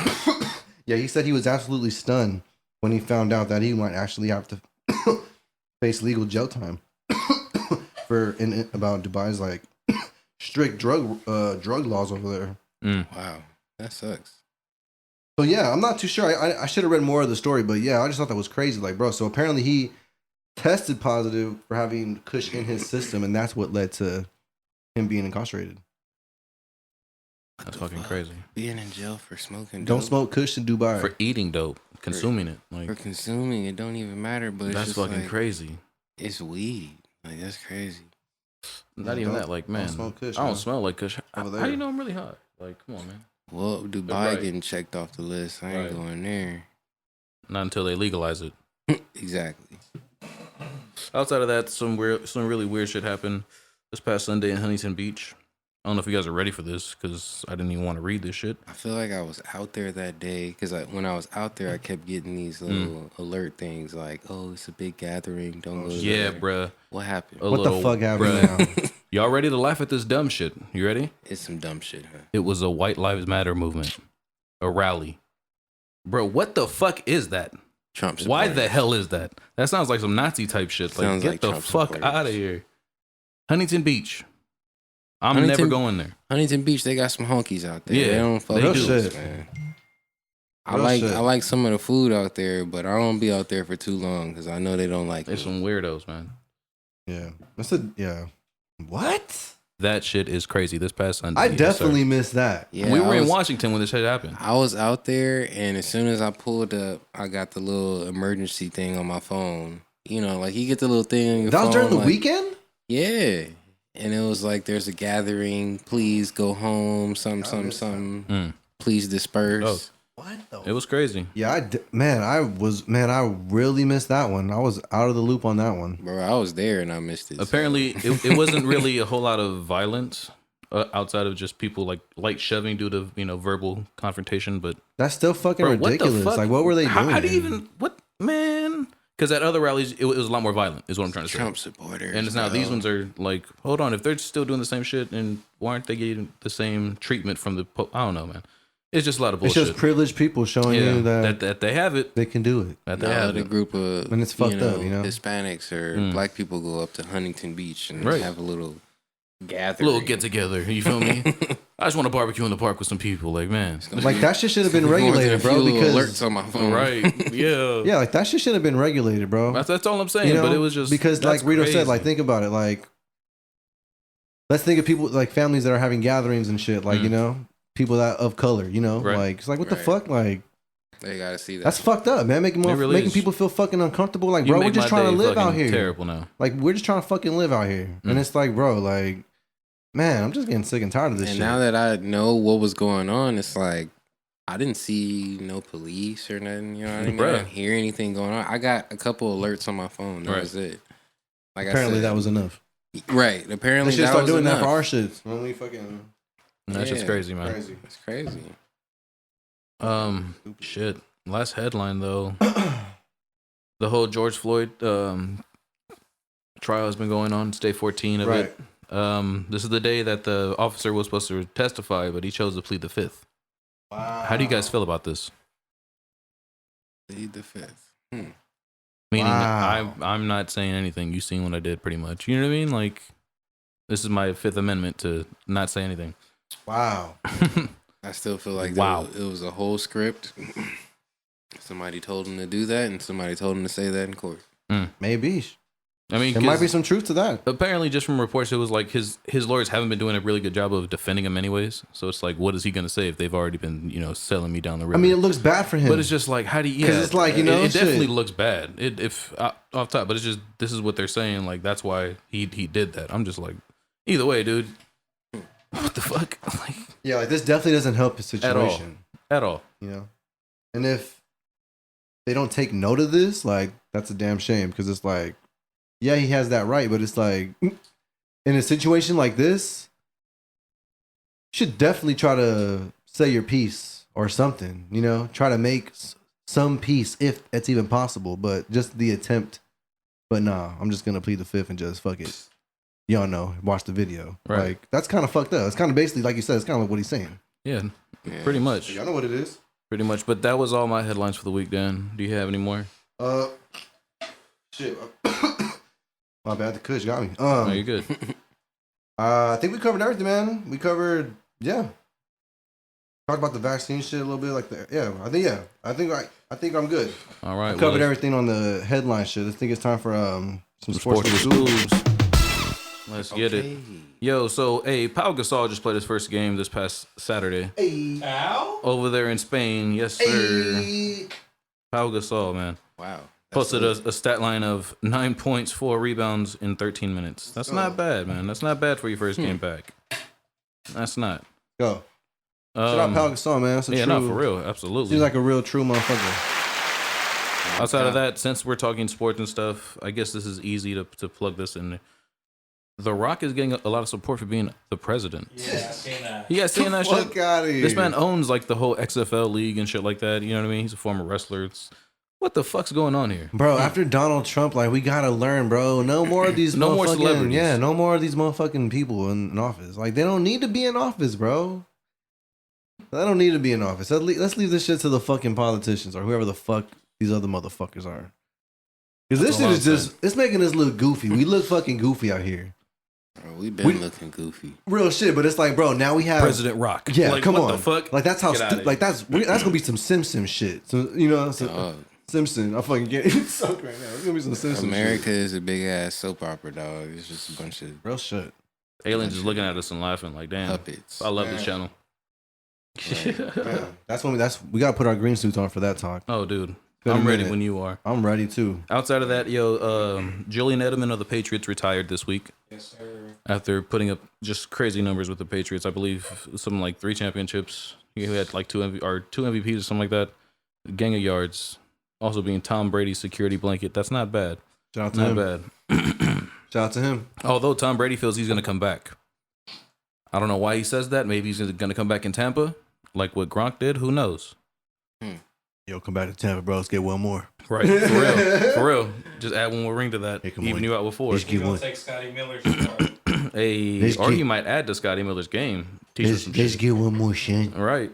yeah. He said he was absolutely stunned when he found out that he might actually have to face legal jail time for about Dubai's like strict drug laws over there. Wow, that sucks. So yeah, I'm not too sure. I should have read more of the story, but yeah, I just thought that was crazy. Like, bro, so apparently he tested positive for having kush in his system, and that's what led to him being incarcerated. that's fucking crazy. Being in jail for smoking. Don't dope, smoke kush in Dubai. For eating dope, consuming it. for Like, consuming. It don't even matter. But it's that's just fucking like, crazy. It's weed. Like that's crazy. Not Yeah, even don't- that. Like, don't man, smoke kush, I don't man. smell like kush. Over How there. do you know I'm really hot? Like, come on, man. Well, Dubai Right. getting checked off the list. I ain't Right. going there. Not until they legalize it. Exactly. Outside of that, some really weird shit happened this past Sunday in Huntington Beach. I don't know if you guys are ready for this because I didn't even want to read this shit. I feel like I was out there that day because when I was out there, I kept getting these little alert things like, "Oh, it's a big gathering. Don't go." Yeah, there." bruh. What happened? A What the little- fuck happened bruh. now? Y'all ready to laugh at this dumb shit? You ready? It's some dumb shit, huh? It was a White Lives Matter movement, a rally. Bro, what the fuck is that? Trump. Why supporters. the hell is that? That sounds like some Nazi type shit. Like, Sounds get like the Trump fuck supporters. out of here. Huntington Beach. I'm never Huntington- going there. Huntington Beach? They got some honkies out there. Yeah, they don't fuck they with do. us, man. I Real like shit. I like some of the food out there, but I don't be out there for too long because I know they don't like There's me. some weirdos, man. Yeah, yeah. What? That shit is crazy. This past Sunday. I yes, sir. definitely missed that. Yeah, we I were in was- Washington when this shit happened. I was out there, and as soon as I pulled up, I got the little emergency thing on my phone. You know, like you get the little thing on your That was phone. during the like- weekend. Yeah. And it was like, there's a gathering. Please go home. Something. Mm. Please disperse. What the? It was crazy. Yeah, I really missed that one. I was out of the loop on that one. Bro, I was there and I missed it. so- Apparently, it wasn't really a whole lot of violence outside of just people like light shoving due to verbal confrontation. But That's still fucking bro, what the ridiculous. fuck? Like, what were they doing? How do you even what man? Because at other rallies, it was a lot more violent. Is what I'm trying to say. Trump supporters. And it's now bro. these ones are like, hold on, if they're still doing the same shit, and why aren't they getting the same treatment from the? I don't know, man. It's just a lot of It's bullshit. just privileged people showing you that, that they have it. they can do it. That they Now have the it. group of And it's fucked up, you know? Hispanics or black people go up to Huntington Beach and Right. have a little A gathering. little get together. You feel me? I just want to barbecue in the park with some people. Like, man, Like that shit should have been More than regulated, a few bro. little Because alerts on my phone. right? Yeah, yeah, like that shit should have been regulated, bro. That's all I'm saying. You know, but it was just because, like that's Rito crazy. said, like think about it. Like, let's think of people like families that are having gatherings and shit. Like, you know, people that of color. You know, Right. like it's like what the Right. fuck? Like, They gotta see that. That's fucked up, man. Making people feel fucking uncomfortable. Like, bro, we're just trying to live out here. Terrible now. Like, we're just trying to fucking live out here, and it's like, bro, like, man, I'm just getting sick and tired of this shit. And now that I know what was going on, it's like I didn't see no police or nothing. You know what I mean? I didn't hear anything going on. I got a couple alerts on my phone. That was it. Like apparently, that was enough. Right. Apparently, they should start doing that for our shit. When we fucking. That's just crazy, man. It's crazy. Shit. Last headline though. The whole George Floyd trial has been going on. It's day 14 of it. This is the day that the officer was supposed to testify, but he chose to plead the fifth. Wow. How do you guys feel about this? Plead the fifth. Meaning, I'm not saying anything. You seen what I did, pretty much. You know what I mean? Like, this is my Fifth Amendment to not say anything. Wow. I still feel like it was a whole script. Somebody told him to do that, and somebody told him to say that in court. Maybe. I mean, there might be some truth to that. Apparently, just from reports, it was like his lawyers haven't been doing a really good job of defending him, anyways. So it's like, what is he going to say if they've already been, selling me down the river? I mean, it looks bad for him, but it's just like, how do you? Because it's like, it definitely looks bad. Off top, but it's just this is what they're saying. Like that's why he did that. I'm just like, either way, dude. What the fuck? Like, yeah, like this definitely doesn't help his situation at all. And if they don't take note of this, like that's a damn shame because it's like. Yeah, he has that right, but it's like in a situation like this, you should definitely try to say your piece or something, try to make some peace if it's even possible, but just the attempt. But nah, I'm just going to plead the fifth and just fuck it. Y'all know, watch the video. Right. Like, that's kind of fucked up. It's kind of basically, like you said, it's kind of like what he's saying. Yeah, pretty much. Y'all know what it is. Pretty much, but that was all my headlines for the week, Dan. Do you have any more? Shit. My bad, the kush got me. No, you're good. I think we covered everything, man. We covered, talked about the vaccine shit a little bit, like that. I think I'm good. All right, I covered everything on the headline shit. I think it's time for some sports with Scoobs. Let's get it. Yo, so Pau Gasol just played his first game this past Saturday. Pau? Over there in Spain, yes sir. Pau Gasol, man. Wow. Posted a stat line of 9 points, 4 rebounds in 13 minutes. That's not bad, man. That's not bad for your first game back. That's not. Go. Shout out Pau Gasol, man. That's no, for real. Absolutely. Seems like a real true motherfucker. Outside of that, since we're talking sports and stuff, I guess this is easy to plug this in. The Rock is getting a lot of support for being the president. Yeah, I've seen that. You guys seen that shit? Fuck out of here. This man owns like the whole XFL league and shit like that. You know what I mean? He's a former wrestler. What the fuck's going on here? Bro, after Donald Trump, like, we gotta learn, bro. No more of these no more celebrities. Yeah, no more of these motherfucking people in office. Like, they don't need to be in office, bro. They don't need to be in office. Let's leave this shit to the fucking politicians or whoever the fuck these other motherfuckers are. Because this shit is just, it's making us look goofy. We look fucking goofy out here. Bro, we've been looking goofy. Real shit, but it's like, bro, now we have President Rock. Yeah, like, come what on. The fuck? Like, that's how, that's gonna be some Simpson shit. So, Simpson, I fucking get it sucked right now. It's gonna be some Simpson America shit. is a big ass soap opera, dog. It's just a bunch of real shit. Aliens just looking at us and laughing like, damn. Puppets. I love this channel. Right. That's when we gotta put our green suits on for that talk. Oh, dude. I'm ready when you are. I'm ready too. Outside of that, Julian Edelman of the Patriots retired this week. Yes, sir. After putting up just crazy numbers with the Patriots. I believe something like 3 championships. He had like 2 MVPs or something like that. A gang of yards. Also being Tom Brady's security blanket. That's not bad. Shout out to him. Not bad. Shout out to him. Although Tom Brady feels he's going to come back. I don't know why he says that. Maybe he's going to come back in Tampa, like what Gronk did. Who knows? Yo, come back to Tampa, bro. Let's get one more. Right, for real. For real. Just add one more ring to that. Even you out with 4. He's going to take Scotty Miller's part. Or he might add to Scotty Miller's game. Let's get one more, Shane. All right.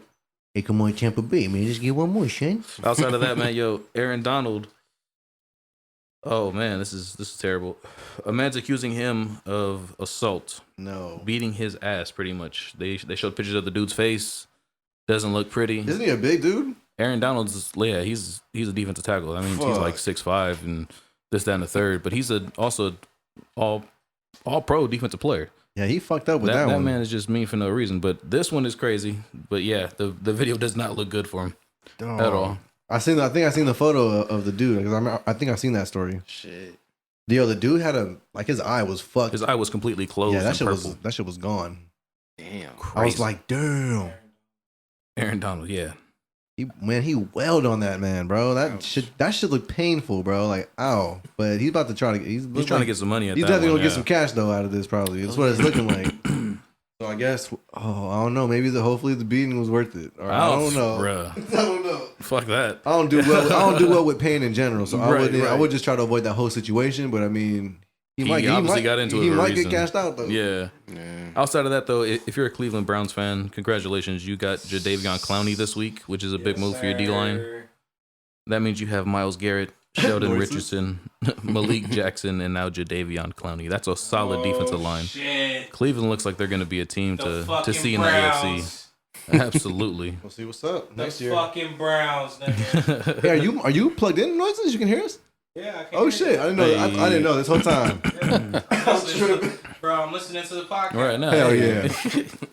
Hey, come on, Tampa Bay, man. Just get one more, Shane. Outside of that, man, Aaron Donald. Oh man, this is terrible. A man's accusing him of assault. No. Beating his ass, pretty much. They showed pictures of the dude's face. Doesn't look pretty. Isn't he a big dude? Aaron Donald's, he's a defensive tackle. I mean, he's like 6'5" and this, that, and the third. But he's also all pro defensive player. Yeah, he fucked up with that one. That man is just mean for no reason. But this one is crazy. But yeah, the video does not look good for him at all. I think I seen the photo of the dude because I think I seen that story. Shit. Yo, the dude had his eye was fucked. His eye was completely closed. Yeah, that shit was gone. Damn. Crazy. I was like, damn. Aaron Donald, yeah. He wailed on that man, bro. That shit looked painful, bro. Like, ow. But he's about to try to. He's trying to get some money. He's definitely gonna get some cash though out of this. Probably that's what it's looking like. So I guess. Oh, I don't know. Maybe hopefully the beating was worth it. Or I don't know. Bruh. I don't know. Fuck that. I don't do well with pain in general. So Right. I would just try to avoid that whole situation. But I mean, he might got into it. He for a might reason. get cashed out though. Yeah. Outside of that, though, if you're a Cleveland Browns fan, congratulations. You got Jadeveon Clowney this week, which is a big move for your D-line. That means you have Myles Garrett, Sheldon Richardson, Malik Jackson, and now Jadeveon Clowney. That's a solid defensive line. Shit. Cleveland looks like they're going to be a team to fucking see in the Browns. AFC. Absolutely. We'll see what's up The next year. fucking Browns, nigga. Hey, are you plugged in noises? You can hear us? Yeah, I can't. Oh shit! I didn't know. I didn't know this whole time. Bro, I'm listening to the podcast. Right now. Hell yeah!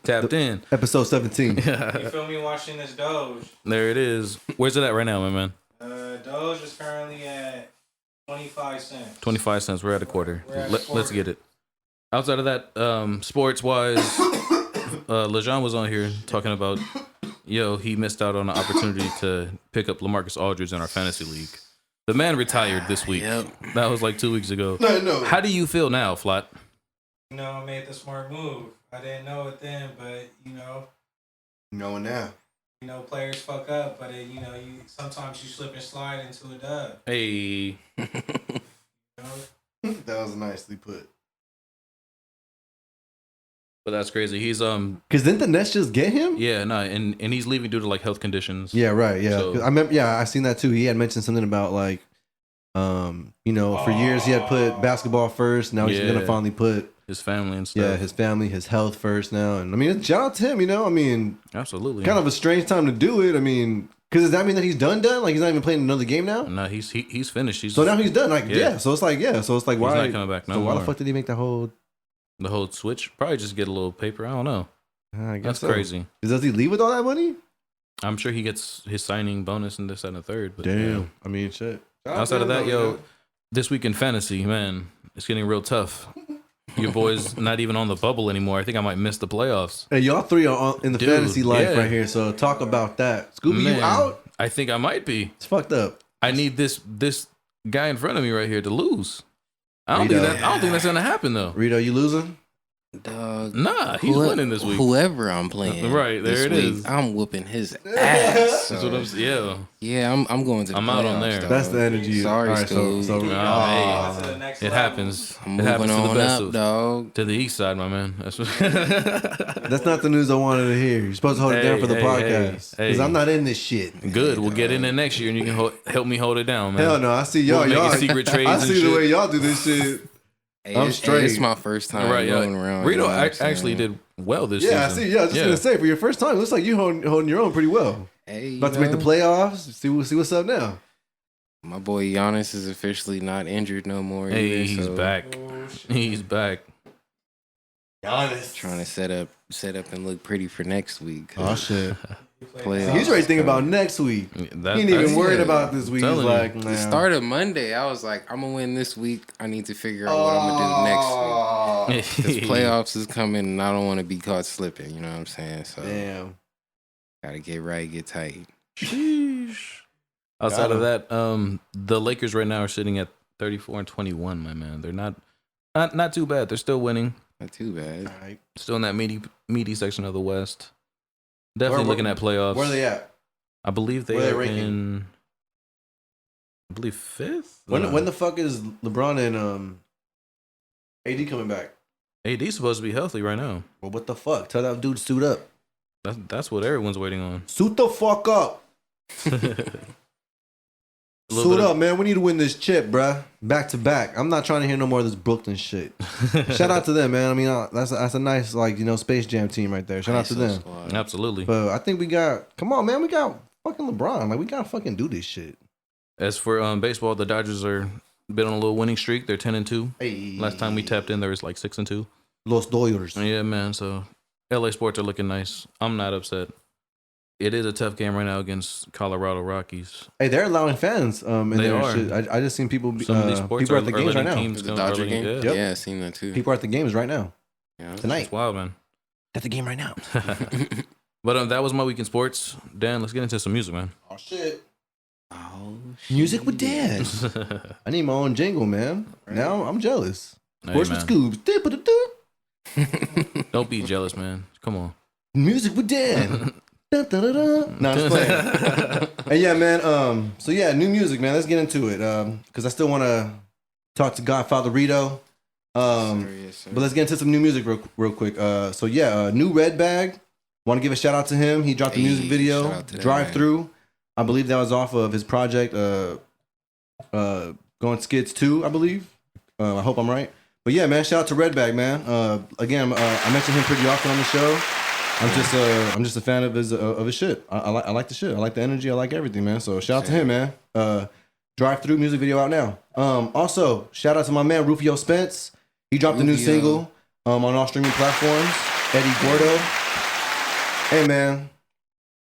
Tapped in. Episode 17. You feel me watching this Doge? There it is. Where's it at right now, my man? Doge is currently at 25 cents. 25 cents. We're at a quarter. We're at a Let's quarter. get it. Outside of that, sports-wise, LeJean was on here talking about, he missed out on the opportunity to pick up LaMarcus Aldridge in our fantasy league. The man retired this week. Yep. That was like 2 weeks ago. No. How do you feel now, Flat? I made the smart move. I didn't know it then, but Knowing now. players fuck up, but sometimes you slip and slide into a dub. Hey. You know? That was nicely put. But that's crazy. He's Because didn't the Nets just get him? yeah, no, and he's leaving due to like health conditions. Yeah, right. Yeah, So- 'Cause I remember. Yeah, I seen that too. He had mentioned something about like, for years he had put basketball first. Now he's Yeah. gonna finally put His family and stuff. his family, his health first now. And I mean, shout out to him. I mean, Absolutely. kind of a strange time to do it. I mean, because does that mean that he's done? Like he's not even playing another game now? No, he's finished. He's So now he's done. Like Yeah. So it's like why? not coming back no so why the more. fuck did he make the whole? the whole switch. Probably just get a little paper. I don't know. I guess That's so. crazy. Does he leave with all that money? I'm sure he gets his signing bonus and this and the third. But Damn. yeah. I mean, shit. Outside of that, this week in fantasy, man, it's getting real tough. Your boy's not even on the bubble anymore. I think I might miss the playoffs. Hey, y'all three are in the Dude, fantasy life yeah. right here. So talk about that. Scooby, Man, you out? I think I might be. It's fucked up. I need this guy in front of me right here to lose. I don't Rito. think that's gonna happen though. Rito, you losing? Dog. Nah, he's winning this week. Whoever I'm playing. Right, there this it week, is. I'm whooping his ass. That's what I'm saying. Yeah, I'm going to the I'm out on playoffs, there. dog. That's the energy. Sorry, All right, Scoob. Nah, On to the next It level. happens. I'm It happens moving to the on best up, of dog. to the east side, my man. That's what That's not the news I wanted to hear. You're supposed to hold it down Hey, for the hey, podcast. hey, Because hey. I'm not in this shit. Good. We'll get in there next year, and you can help me hold it down, man. Hell no. I see y'all. We'll make Y'all secret trades I and see the shit. way y'all do this shit. Hey, I'm it's straight. my first time Right, going around. Rito you know what I'm actually saying? did well this season. Yeah, I see. Yeah, I was just going to say, for your first time, it looks like you holding your own pretty well. Hey, About to make the playoffs. See what's up now. My boy Giannis is officially not injured no more. Hey, either, he's so back. He's back. Giannis. Trying to set up and look pretty for next week. Oh, shit. Playoffs He's ready to think coming. about next week. That, He ain't even that's- worried it. about this week. He's telling like, you. man. The start of Monday, I was like, I'm gonna win this week. I need to figure out what I'm gonna do next week. Because playoffs is coming, and I don't want to be caught slipping. You know what I'm saying? So Damn. gotta get right, get tight. Sheesh. Outside of that, the Lakers right now are sitting at 34-21. My man, they're not too bad. They're still winning. Not too bad. All right. Still in that meaty section of the West. Definitely Where- looking at playoffs. Where are they at? I believe they where are they are ranking? in. I believe fifth. When the fuck is LeBron and AD coming back? AD's supposed to be healthy right now. Well, what the fuck? Tell that dude to suit up. That's what everyone's waiting on. Suit the fuck up. A little Suit bit of- up, man. We need to win this chip, bruh. Back to back. I'm not trying to hear no more of this Brooklyn shit. Shout out to them, man. I mean, that's a nice, Space Jam team right there. Shout out to ISO them. squad. Absolutely. But I think we got, come on, man. We got fucking LeBron. Like, we got to fucking do this shit. As for baseball, the Dodgers are been on a little winning streak. They're 10-2. Hey. Last time we tapped in, there was like 6-2. Los Dodgers. Yeah, man. So LA sports are looking nice. I'm not upset. It is a tough game right now against Colorado Rockies. Hey, they're allowing fans. In They there and are. shit. I just seen people. Some of these sports people are at the games right letting now. teams The come Dodger early. game? Yeah. Yep. Yeah, I seen that too. People are at the games right now Yeah. tonight. It's wild, man. At the game right now. But that was my week in sports. Dan, let's get into some music, man. Oh shit! Oh, Music with Dan. I need my own jingle, man. Now I'm jealous. Hey, Sports man. with Scoobs. Don't be jealous, man. Come on. Music with Dan. Dun, dun, dun, dun. No, I'm just playing. And yeah, man. So yeah, new music, man. Let's get into it. Because I still want to talk to Godfather Rito. Yes, sir. But let's get into some new music real quick. So yeah, new Red Bag. Want to give a shout out to him. He dropped a music Hey, video, shout out to that, Drive Through. I believe that was off of his project, Going Skids 2, I believe. I hope I'm right. But yeah, man, shout out to Red Bag, man. Again, I mention him pretty often on the show. I'm just a fan of his shit. I like the shit. I like the energy. I like everything, man. So shout out to him, man. Drive Through music video out now. Also, shout out to my man Rufio Spence. He dropped a new Rufio. single on all streaming platforms. Eddie Gordo. Hey man,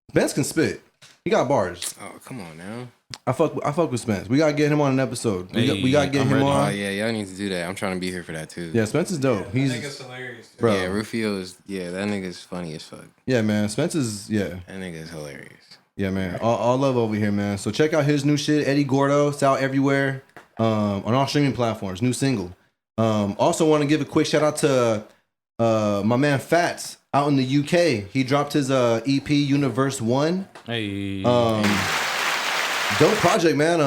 Spence can spit. He got bars. Oh, come on now. I fuck with Spence. We gotta get him on an episode. We gotta get I'm him ready. Oh, on. yeah, y'all need to do that. I'm trying to be here for that too. Yeah, Spence is dope. I He's think it's hilarious. bro. Yeah, Rufio is, that nigga's funny as fuck. Yeah, man. Spence is That nigga's hilarious. Yeah, man. All love over here, man. So check out his new shit, Eddie Gordo. It's out everywhere on all streaming platforms. New single. Also want to give a quick shout out to my man Fats out in the UK. He dropped his EP Universe 1. Hey. Dope project, man.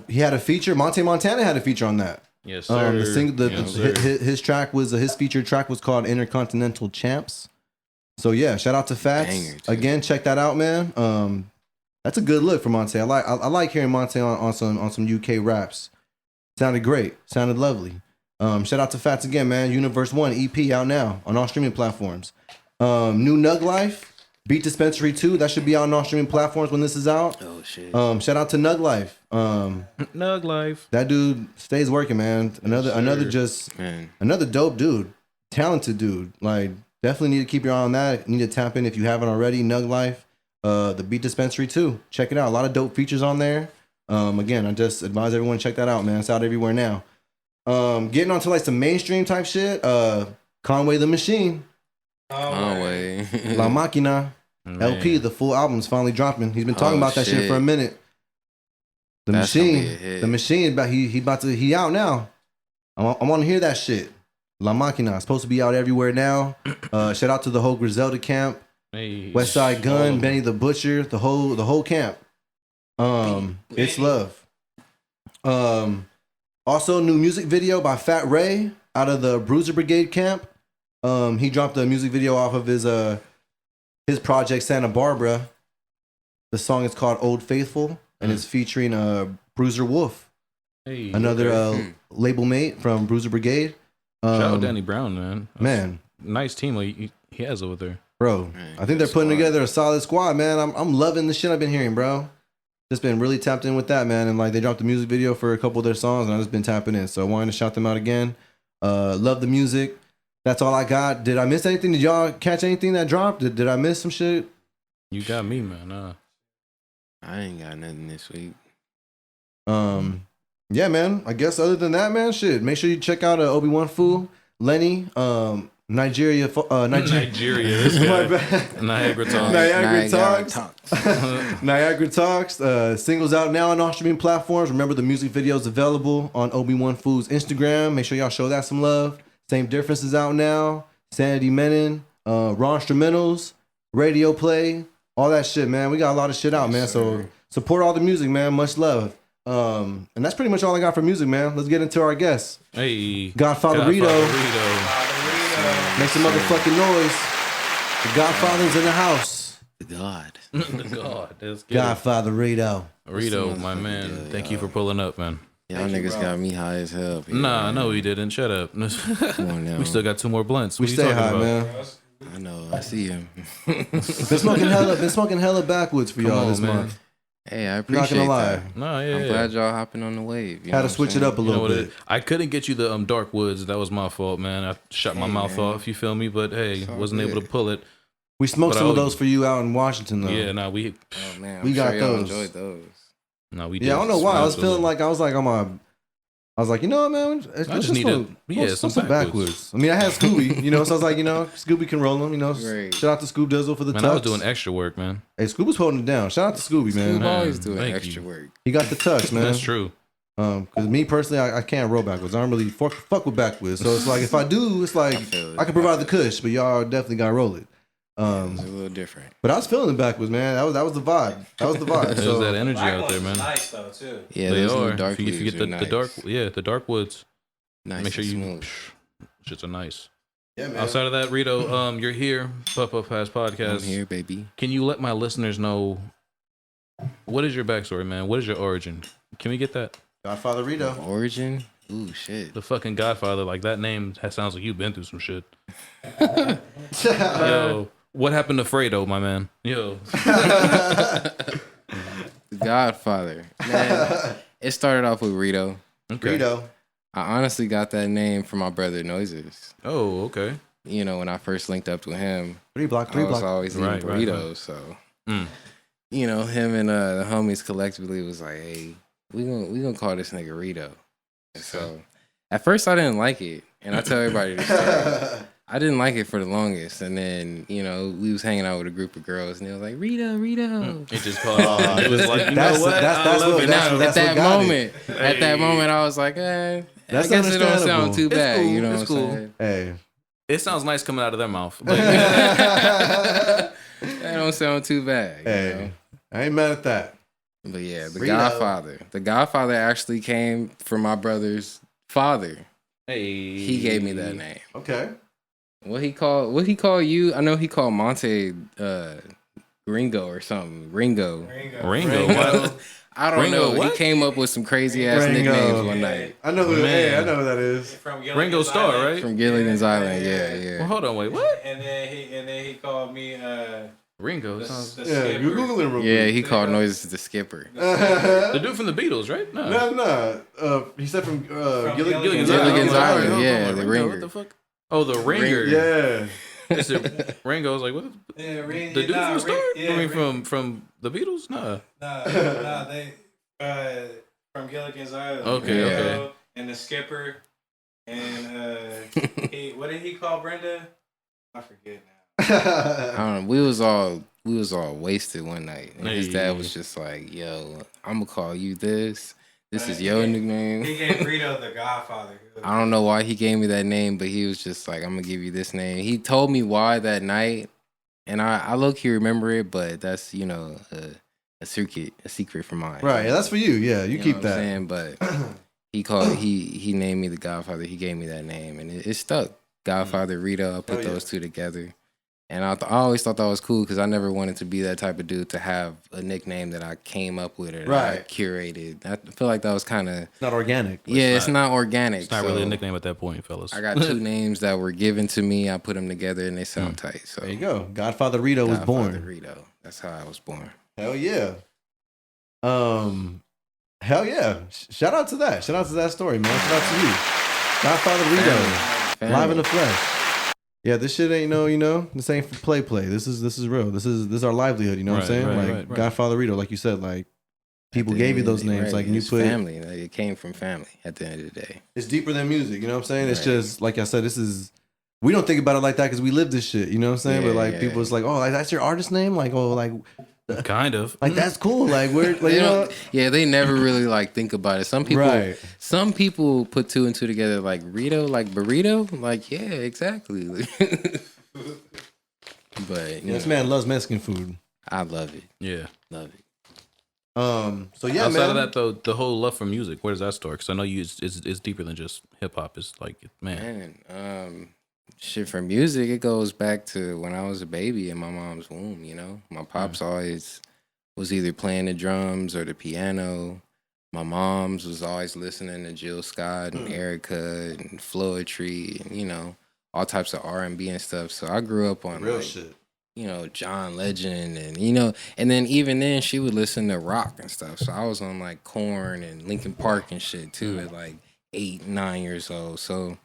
He had a feature. Monte Montana had a feature on that. yes, sir. The single, Yes, sir. his track was his featured track was called Intercontinental Champs. So yeah, shout out to Fats. Banger, too. Again, check that out, man. That's a good look for Monte. I like hearing Monte on some UK raps. Sounded great. Sounded lovely. Shout out to Fats again, man. Universe 1 EP out now on all streaming platforms. New Nug Life, Beat Dispensary 2. That should be out on all streaming platforms when this is out. Oh shit. Shout out to Nug Life. Nug life. That dude stays working, man. Another Man. another dope dude. Talented dude. Like, definitely need to keep your eye on that. Need to tap in if you haven't already. Nug Life. The Beat Dispensary 2. Check it out. A lot of dope features on there. Again, I just advise everyone to check that out, man. It's out everywhere now. Getting onto like some mainstream type shit. Conway the Machine. Oh wait. La Máquina. Man. LP, the full album's finally dropping. He's been talking Oh, about that shit shit. for a minute. The That's gonna be a Machine. hit. The Machine, he out now. I want to hear that shit. La Máquina. It's supposed to be out everywhere now. Shout out to the whole Griselda camp. Hey. West Side All Gun, of Benny the Butcher, the whole camp. It's love. Also new music video by Fat Ray out of the Bruiser Brigade camp. He dropped a music video off of his project Santa Barbara. The song is called Old Faithful and it's featuring Bruiser Wolf, Hey, another okay. label mate from Bruiser Brigade. Shout out Danny Brown, man. That's Man, a nice team he has over there. bro, Man, I think they're good putting squad. together a solid squad, man. I'm loving the shit I've been hearing, bro. Just been really tapped in with that, man. And like they dropped a music video for a couple of their songs, and I've just been tapping in. So I wanted to shout them out again. Love the music. That's all I got. Did I miss anything? Did y'all catch anything that dropped? Did I miss some shit? You got me, man. I ain't got nothing this week. Yeah, man. I guess other than that, man, shit. Make sure you check out Obi-Wan Fu, Lenny, Nigeria. Nigeria. This My guy. bad. Niagara Talks. Niagara Talks. Talks. Niagara Talks. Singles out now on all streaming platforms. Remember, the music video is available on Obi-Wan Fu's Instagram. Make sure y'all show that some love. Same Difference is out now. Sanity Menon, Raw Instrumentals, Radio Play, all that shit, man. We got a lot of shit out, man. So support all the music, man. Much love. And that's pretty much all I got for music, man. Let's get into our guests. Hey. Godfather Rito. Make some motherfucking noise. The Godfather's in the house. God. God, that's good. Godfather Rito. Rito, What's the my motherfucker man. good, Thank you y'all? for pulling up, man. Y'all niggas got me high as hell. People, Nah, man. no, we didn't. Shut up. Come on now. We still got 2 more blunts. We What you stay talking high, about? man. I know. I see him. Been smoking hella backwards for Come y'all on, this man. month. Hey, I Not appreciate gonna lie. that. No, yeah, I'm yeah. glad y'all hopping on the wave. You know Had to what I'm switch it saying? up a You know little what bit. I couldn't get you the Dark Woods. That was my fault, man. I shut my Hey, mouth man. off. You feel me? But hey, It's all wasn't able to good. pull it. We smoked But some I of owe those you. for you out in Washington, though. Yeah, no, we Oh man, We I'm got sure y'all those. enjoyed those. no, we did. Yeah, I don't know why. I was Absolutely. feeling like I was like on my. I was like, you know what, man? Let's just need smoke- some some backwoods. I mean, I had Scooby, you know, so I was like, you know, Scooby can roll them, you know. Right. Shout out to Scoobdizzle for the Man, I was tux. doing extra work, man. Hey, Scoob was holding it down. Shout out to Scooby, man. Scoob always Man, doing thank extra you. work. He got the tux, man. That's true. Because me personally, I can't roll backwards. I don't really fuck with backwards. So it's like if I do, it's like I feel it. I can provide the kush, but y'all definitely gotta roll it. It's a little different. But I was feeling it backwards, man. That was the vibe. That was the vibe. There's So that energy Black out there, ones man. Nice though too. Yeah, They those are. little dark If you leaves get are the dark, nice. the dark woods. Nice Make sure and you. smooth. Shits are nice. yeah, man. Outside of that, Rito, you're here. Puff Up Pass Podcast. I'm here, baby. Can you let my listeners know what is your backstory, man? What is your origin? Can we get that? Godfather Rito. Origin? Ooh, shit. The fucking Godfather, like that name sounds like you've been through some shit. Yo, what happened to Fredo, my man? Yo, The Godfather. Man, it started off with Rito. okay. Rito. I honestly got that name from my brother Noises. Oh, okay. You know, when I first linked up with him, Three block. I was always eating Right, right, burritos. So, Mm. you know, him and the homies collectively was like, hey, we gonna call this nigga Rito. And so, at first I didn't like it. And I tell everybody this story. I didn't like it for the longest. And then, you know, we was hanging out with a group of girls and they was like, Rito. It just caught on. It was like, you That's- know what? that's I love what- it that's now. what- At that got it. moment, at that moment, I was like, That's I guess it don't understandable. sound too It's bad. cool, You know it's what I'm cool. saying? Hey. It sounds nice coming out of their mouth. But That don't sound too bad. You Hey. know? I ain't mad at that. But yeah, the Rito. Godfather. The Godfather actually came from my brother's father. hey, He gave me that name. Okay. What he call you? I know he called Monte Ringo or something. Ringo. Ringo. What? I don't Ringo, know. what? He came up with some crazy ass Ringo. nicknames one night. I know who. Man. Hey, I know who that is. From Ringo Starr, right? From Gilligan's Island. yeah. Yeah, yeah. Well, hold on, wait, what? And then he called me Ringo. the, Sounds, the Yeah, skipper. you Google it real Yeah, quick. he called Noises the skipper. the dude from the Beatles, right? No. He said from Gilligan's Island, Island. yeah, I'm like, the Ringo, ringer. What the fuck? Oh, the ringer. Yeah. Is it Ringo? I was like, what? Yeah, The dude from Star? I mean, from the Beatles? Nah. Nah, they from Gilligan's Island. Okay, Yeah. Ringo and the skipper, and what did he call Brenda? I forget now. I don't know. We was all wasted one night, and his Hey. dad was just like, "Yo, I'm gonna call you this. This is your He nickname." gave Rito the Godfather. I don't know why he gave me that name, but he was just like, "I'm gonna give you this name." He told me why that night, and I low key remember it, but that's a secret from mine. Right. Yeah, that's for you. Yeah, you know keep what I'm that. saying? But he named me the Godfather. He gave me that name, and it stuck. Godfather Rito. I put Oh, yeah. those two together, and I always thought that was cool because I never wanted to be that type of dude to have a nickname that I came up with or that I Right. curated. I feel like that was kind of Not organic. it's not organic. It's not really a so nickname at that point, fellas. I got two names that were given to me. I put them together and they sound tight. So There you go. Godfather Rito was Godfather born. Rito. That's how I was born. Hell yeah. Hell yeah. Shout out to that. Shout out to that story, man. Shout out to you. Godfather Rito. Family. Live in the flesh. Yeah, this shit ain't this ain't for play. This is real. This is our livelihood, you know what I'm Right, saying? right, Like right. Godfather Rito, like you said, like people At the gave you end of those the day, names, right, like and you it's put family. Like, it came from family at the end of the day. it's deeper than music, you know what I'm saying? It's Right. just like I said, we don't think about it like that because we live this shit, you know what I'm saying? Yeah, but like yeah. people, it's like, oh, like that's your artist name, like Kind of. like that's cool, like we're like, They you know, don't, yeah, they never really like think about it. Some people, right? some people put two and two together, like Rito, like burrito, like yeah, exactly. But you This know, man loves Mexican food. I love it, Yeah. love it. So yeah, Outside man. of that, though, the whole love for music, where does that start? Because I know it's deeper than just hip hop. It's like, man. Shit for music, it goes back to when I was a baby in my mom's womb. You know, my pops always was either playing the drums or the piano. My mom's was always listening to Jill Scott and Erica and Floetry and you know all types of R&B and stuff. So I grew up on Real like, shit. you know, John Legend and you know, and then even then she would listen to rock and stuff. So I was on like Korn and Linkin Park and shit too at like 8, 9 years old. So,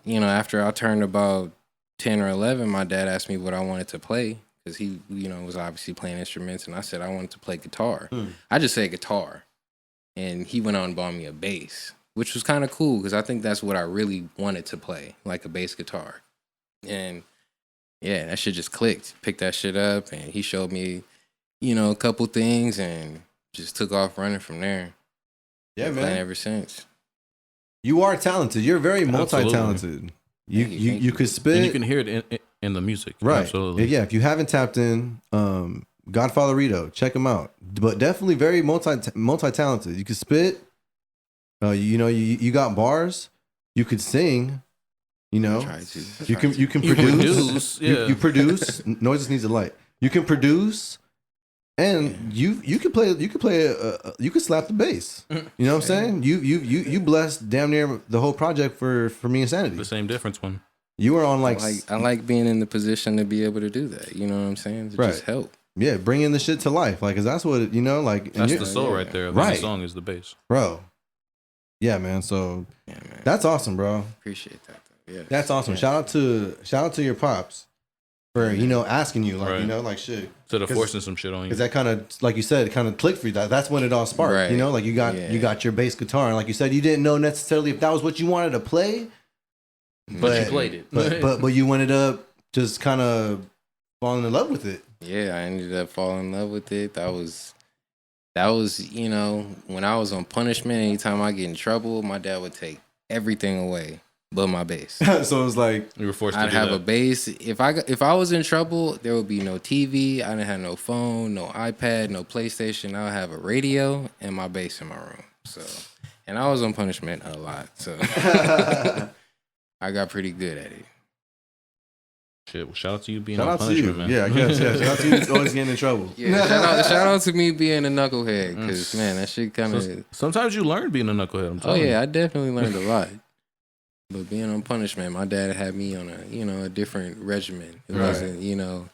you know, after I turned about 10 or 11, my dad asked me what I wanted to play because he, was obviously playing instruments, and I said I wanted to play guitar. I just said guitar, and he went out and bought me a bass, which was kind of cool because I think that's what I really wanted to play, like a bass guitar. And yeah, that shit just clicked. Picked that shit up, and he showed me, a couple things, and just took off running from there. Yeah, Been man. playing ever since. You are talented. You're very Absolutely. multi-talented. You could spit. And you can hear it in the music. Right. Absolutely. Yeah, if you haven't tapped in, Godfather Rito, check him out. But definitely very multi-talented. You could spit. You got bars. You could sing. Try to. You can You produce. produce, yeah. You produce. Noises needs a light. You can produce, and you can play. You can slap the bass. You know what I'm saying? You blessed damn near the whole project for me Insanity. The same difference one. You were on I like being in the position to be able to do that. You know what I'm saying? To just help. Yeah, bringing the shit to life, like, 'cause that's what and That's you're- the soul right there. Right. The song is the bass. bro. Yeah, man. So Yeah, man. that's awesome, bro. Appreciate that. Though. Yeah. That's awesome. Yeah. Shout out to your pops for Right. asking you, like shit. Instead of 'Cause- forcing some shit on you. Because that kind of, like you said, it kind of clicked for you. That's when it all sparked. Right. Like you got your bass guitar, and like you said, you didn't know necessarily if that was what you wanted to play, But you played it. but you ended up just kind of falling in love with it. Yeah, I ended up falling in love with it. That was, when I was on punishment, anytime I get in trouble, my dad would take everything away but my bass. So it was like, You were forced to I'd do have that. a bass. If I was in trouble, there would be no TV. I didn't have no phone, no iPad, no PlayStation. I would have a radio and my bass in my room. So, and I was on punishment a lot. So I got pretty good at it. Shit. Well, shout out to you being shout on out to you. punishment, man. Yeah, I guess. Yeah, shout out to you always getting in trouble. Yeah, shout out to me being a knucklehead, because man, that shit kind of. Sometimes you learn being a knucklehead. I'm Oh telling you. yeah, I definitely learned a lot. But being on punishment, my dad had me on a different regimen. It Right. wasn't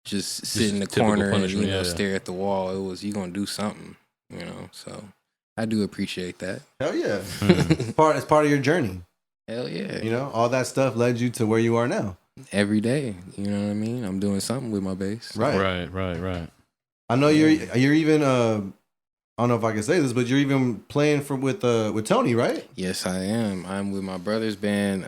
just sit in the typical corner and punishment, yeah. stare at the wall. It was you gonna do something. So I do appreciate that. Hell yeah. Mhm. It's part of your journey. Hell yeah. All that stuff led you to where you are now. Every day, you know what I mean? I'm doing something with my bass. Right. Right. I know you're even I don't know if I can say this, but you're even playing with Tony, right? Yes, I am. I'm with my brother's band.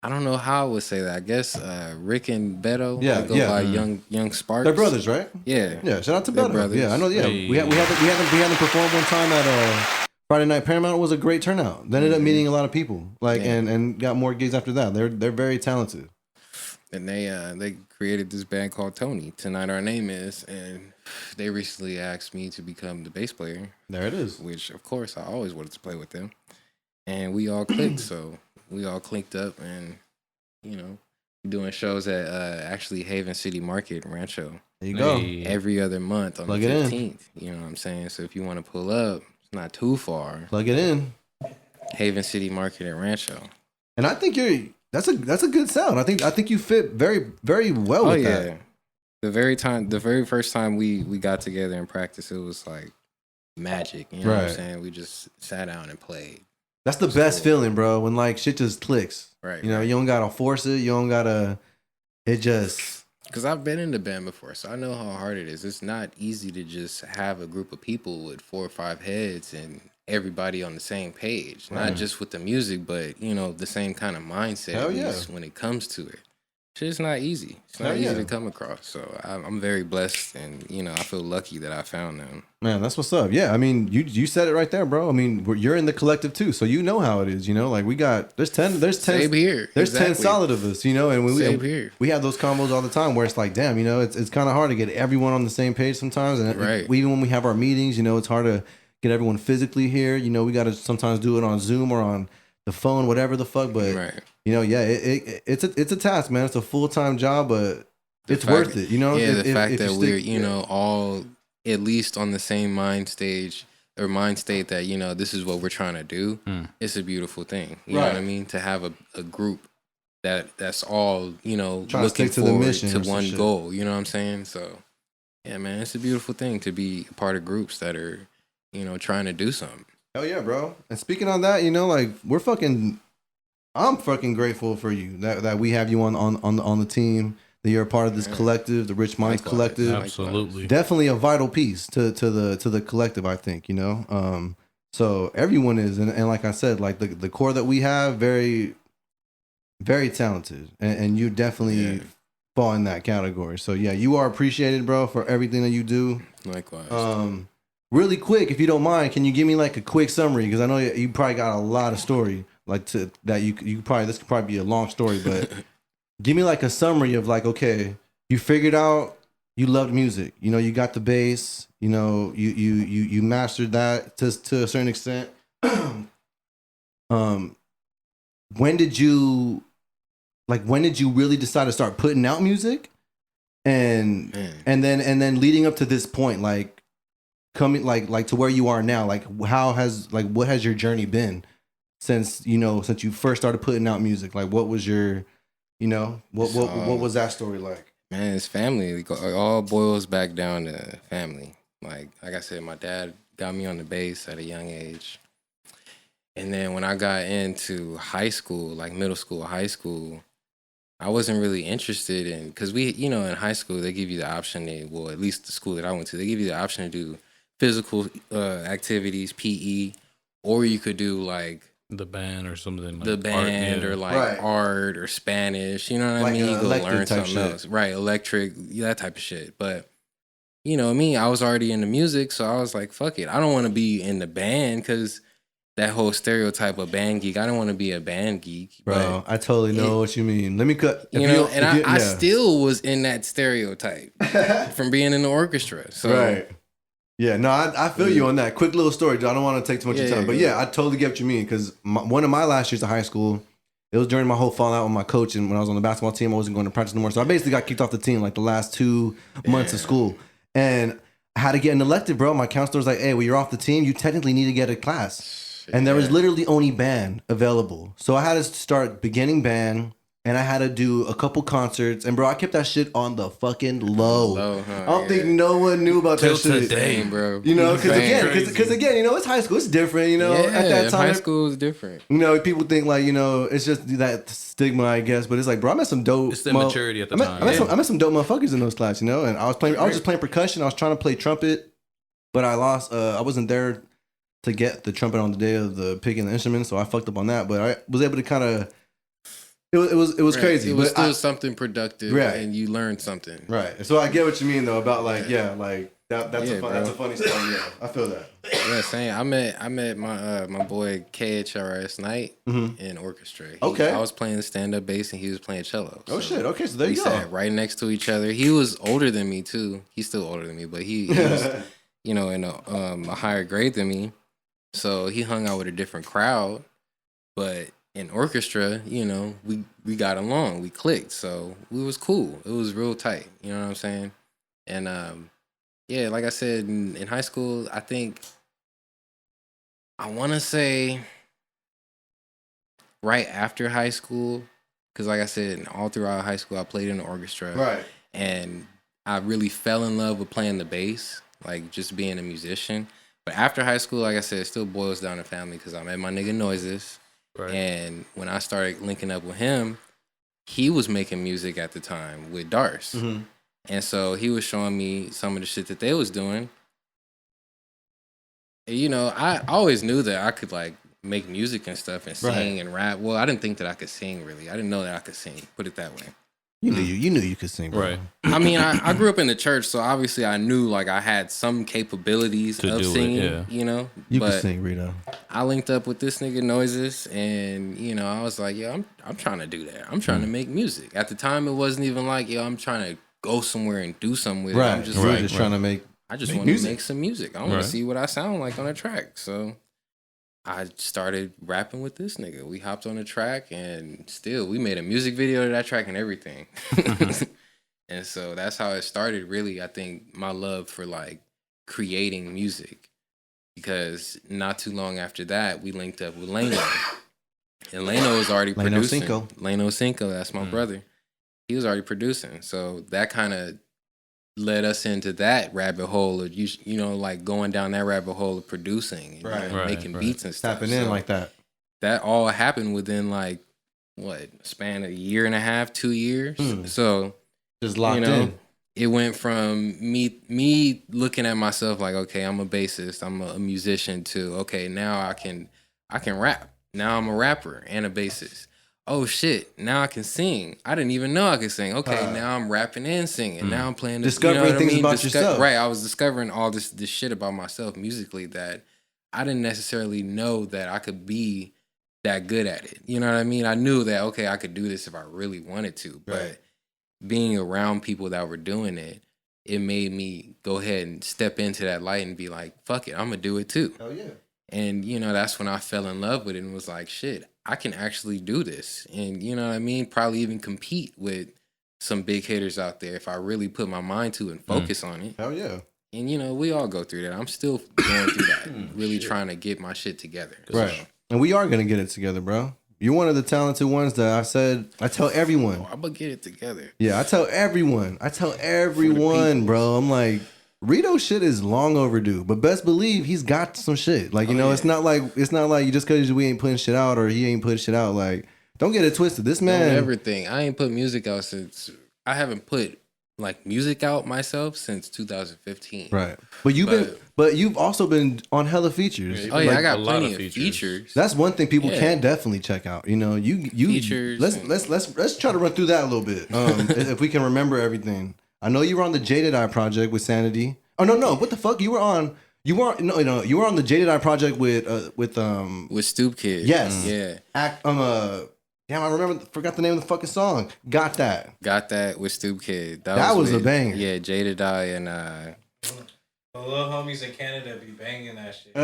I don't know how I would say that. I guess Rick and Beto. Yeah, They go yeah. by Young Sparks. They're brothers, right? Yeah. Yeah, shout out to They're Beto. brothers. Yeah, I know. Yeah, Hey. we had them perform one time at Friday Night Paramount. It was a great turnout. They ended up meeting a lot of people, Yeah. and got more gigs after that. They're very talented. And they created this band called Tony. Tonight Our Name Is, and they recently asked me to become the bass player, There it is. which of course I always wanted to play with them. And we all clicked, so we all clicked up, and doing shows at actually Haven City Market Rancho There you go. Hey. every other month on Plug the it in. 15th. You know what I'm saying? So if you want to pull up, it's not too far. Plug it in. Haven City Market at Rancho. And I think that's a good sound. I think you fit very, very well Oh with yeah. that. The very first time we got together and practiced, it was like magic. You know what I'm Right. saying? We just sat down and played. That's the best feeling, bro. When like shit just clicks. Right. You don't gotta force it. You don't gotta. It just. Because I've been in the band before, so I know how hard it is. It's not easy to just have a group of people with 4 or 5 heads and everybody on the same page. Right. Not just with the music, but the same kind of mindset. Hell at yeah. least when it comes to it. Shit's not easy. It's not Hell easy yeah. to come across. So I'm very blessed, and I feel lucky that I found them. Man, that's what's up. Yeah, I mean, you said it right there, bro. I mean, you're in the collective too, so you know how it is. Like we got there's 10 Same here. there's 10 Exactly. solid of us, and Same here. we have those combos all the time where it's like, damn, it's kind of hard to get everyone on the same page sometimes, and Right. even when we have our meetings, it's hard to get everyone physically here. We got to sometimes do it on Zoom or on the phone, whatever the fuck. But Right. it's a task, man. It's a full-time job, but The it's fact- worth it. Yeah, if- the fact if you that stick- we're all at least on the same mind state that this is what we're trying to do. It's a beautiful thing. You know what I Right. mean? To have a group that's all to looking stick to the forward mission to or some one shit. goal. You know what I'm saying? So yeah, man, it's a beautiful thing to be a part of groups that are trying to do something. Hell yeah, bro. And speaking on that, I'm fucking grateful for you that we have you on the team, that you're a part of this collective, the Rich Minds Likewise. Collective. Absolutely. Definitely a vital piece to the collective, I think, you know. So everyone is, and like I said, like the core that we have, very, very talented, and you definitely fall in that category. So yeah, you are appreciated, bro, for everything that you do. Likewise. Really quick, if you don't mind, can you give me like a quick summary? Because I know you probably got a lot of story, like you probably, this could probably be a long story, but give me like a summary of like, okay, you figured out you loved music, you know, you got the bass, you know, you mastered that to a certain extent. When did you really decide to start putting out music? And then leading up to this point, like coming like to where you are now, like what has your journey been since you first started putting out music? Like what was your, what was that story like? Man, it's family. It all boils back down to family. Like I said, my dad got me on the bass at a young age. And then when I got into high school, like middle school, high school, I wasn't really interested in, because we, in high school, they give you the option at least the school that I went to, they give you the option to do physical activities, PE, or you could do like the band or something, like the band art, or like art or Spanish, you know what I mean? You go learn something else. Right, electric, that type of shit. But me, I was already into music, so I was like, fuck it. I don't want to be in the band, because that whole stereotype of band geek, I don't want to be a band geek. Bro, I totally know what you mean. Let me cut. I still was in that stereotype from being in the orchestra. So. Right. Yeah, no, I feel you on that. Quick little story, dude. I don't want to take too much of your time. But yeah, I totally get what you mean, because one of my last years of high school, it was during my whole fallout with my coach, and when I was on the basketball team, I wasn't going to practice anymore. So I basically got kicked off the team like the last 2 months of school. And I had to get an elective, bro. My counselor was like, hey, well, you're off the team. You technically need to get a class. And there was literally only band available. So I had to start beginning band, and I had to do a couple concerts. And bro, I kept that shit on the fucking low. I don't think no one knew about that shit. Today, bro. Because again, it's high school. It's different, at that time. High school is different. People think like, it's just that stigma, I guess. But it's like, bro, I met some dope. It's the maturity at the time. I met some dope motherfuckers in those classes, and I was just playing percussion. I was trying to play trumpet, but I lost. I wasn't there to get the trumpet on the day of the picking the instrument, so I fucked up on that. But I was able to kind of. It was crazy. It was still something productive, and you learned something. Right. So I get what you mean though about like that's a funny story. Yeah, I feel that. Yeah, same. I met my boy KHRS Knight in orchestra. I was playing stand up bass and he was playing cello. Oh shit. Okay, so there you go. We sat right next to each other. He was older than me too. He's still older than me, but he was in a higher grade than me. So he hung out with a different crowd, but in orchestra, we got along, we clicked, so we was cool. It was real tight, you know what I'm saying? And like I said, in high school, I think I want to say right after high school, because like I said, all throughout high school, I played in the orchestra, right? And I really fell in love with playing the bass, like just being a musician. But after high school, like I said, it still boils down to family, because I met my nigga Noises. Right. And when I started linking up with him, he was making music at the time with Darce. Mm-hmm. And so he was showing me some of the shit that they was doing. And, I always knew that I could like make music and stuff and sing and rap. Well, I didn't think that I could sing really. I didn't know that I could sing, put it that way. You knew you could sing, bro. Right? I mean, I grew up in the church, so obviously I knew like I had some capabilities of singing. You could sing, Rito. I linked up with this nigga Noises, and I was like, yo, I'm trying to do that. I'm trying to make music. At the time, it wasn't even like, yo, I'm trying to go somewhere and do something with it. I'm just trying to make. I just want to make some music. I want to see what I sound like on a track. So I started rapping with this nigga. We hopped on the track, and still we made a music video to that track and everything. And so that's how it started, really. I think my love for like creating music, because not too long after that, we linked up with Leno. And Leno was already producing. Leno Cinco, that's my brother. He was already producing. So that kind of led us into that rabbit hole of like going down that rabbit hole of producing and making beats and stuff. Tapping in like that. That all happened within like span of a year and a half, 2 years. So Just locked you know, in. it went from me looking at myself like, okay, I'm a bassist, I'm a musician, to okay, now I can rap. Now I'm a rapper and a bassist. Oh shit, now I can sing. I didn't even know I could sing. Okay, now I'm rapping and singing. Now I'm playing this, Discovering things about yourself. Right, I was discovering all this shit about myself musically that I didn't necessarily know that I could be that good at it. You know what I mean? I knew that, okay, I could do this if I really wanted to, but being around people that were doing it, it made me go ahead and step into that light and be like, fuck it, I'm gonna do it too. Hell yeah. And, you know, that's when I fell in love with it and was like, shit, I can actually do this. And, you know what I mean? Probably even compete with some big hitters out there if I really put my mind to it and focus on it. Hell yeah. And, you know, we all go through that. I'm still going through that, really trying to get my shit together. Right. So, And we are going to get it together, bro. You're one of the talented ones that I tell everyone. I'm going to get it together. Yeah, I tell everyone, bro. I'm like, Rito shit is long overdue, but best believe he's got some shit. Like, you know, it's not like you just because we ain't putting shit out or he ain't putting shit out. Like, don't get it twisted. This man, everything. I ain't put music out since I haven't put like music out myself since 2015. Right. But you've also been on hella features. Oh yeah, like, I got a lot plenty of of features. features. That's one thing people can definitely check out. You know, you Features. Let's try to run through that a little bit. If we can remember everything. I know you were on the Jaded Eye project with Sanity. Oh no, what the fuck? You were on the Jaded Eye project with Scoob Kid. Yes. Yeah. Damn, I forgot the name of the fucking song. Got That with Scoob Kid. That was a with, banger. Yeah, Jaded Eye and The little homies in Canada be banging that shit.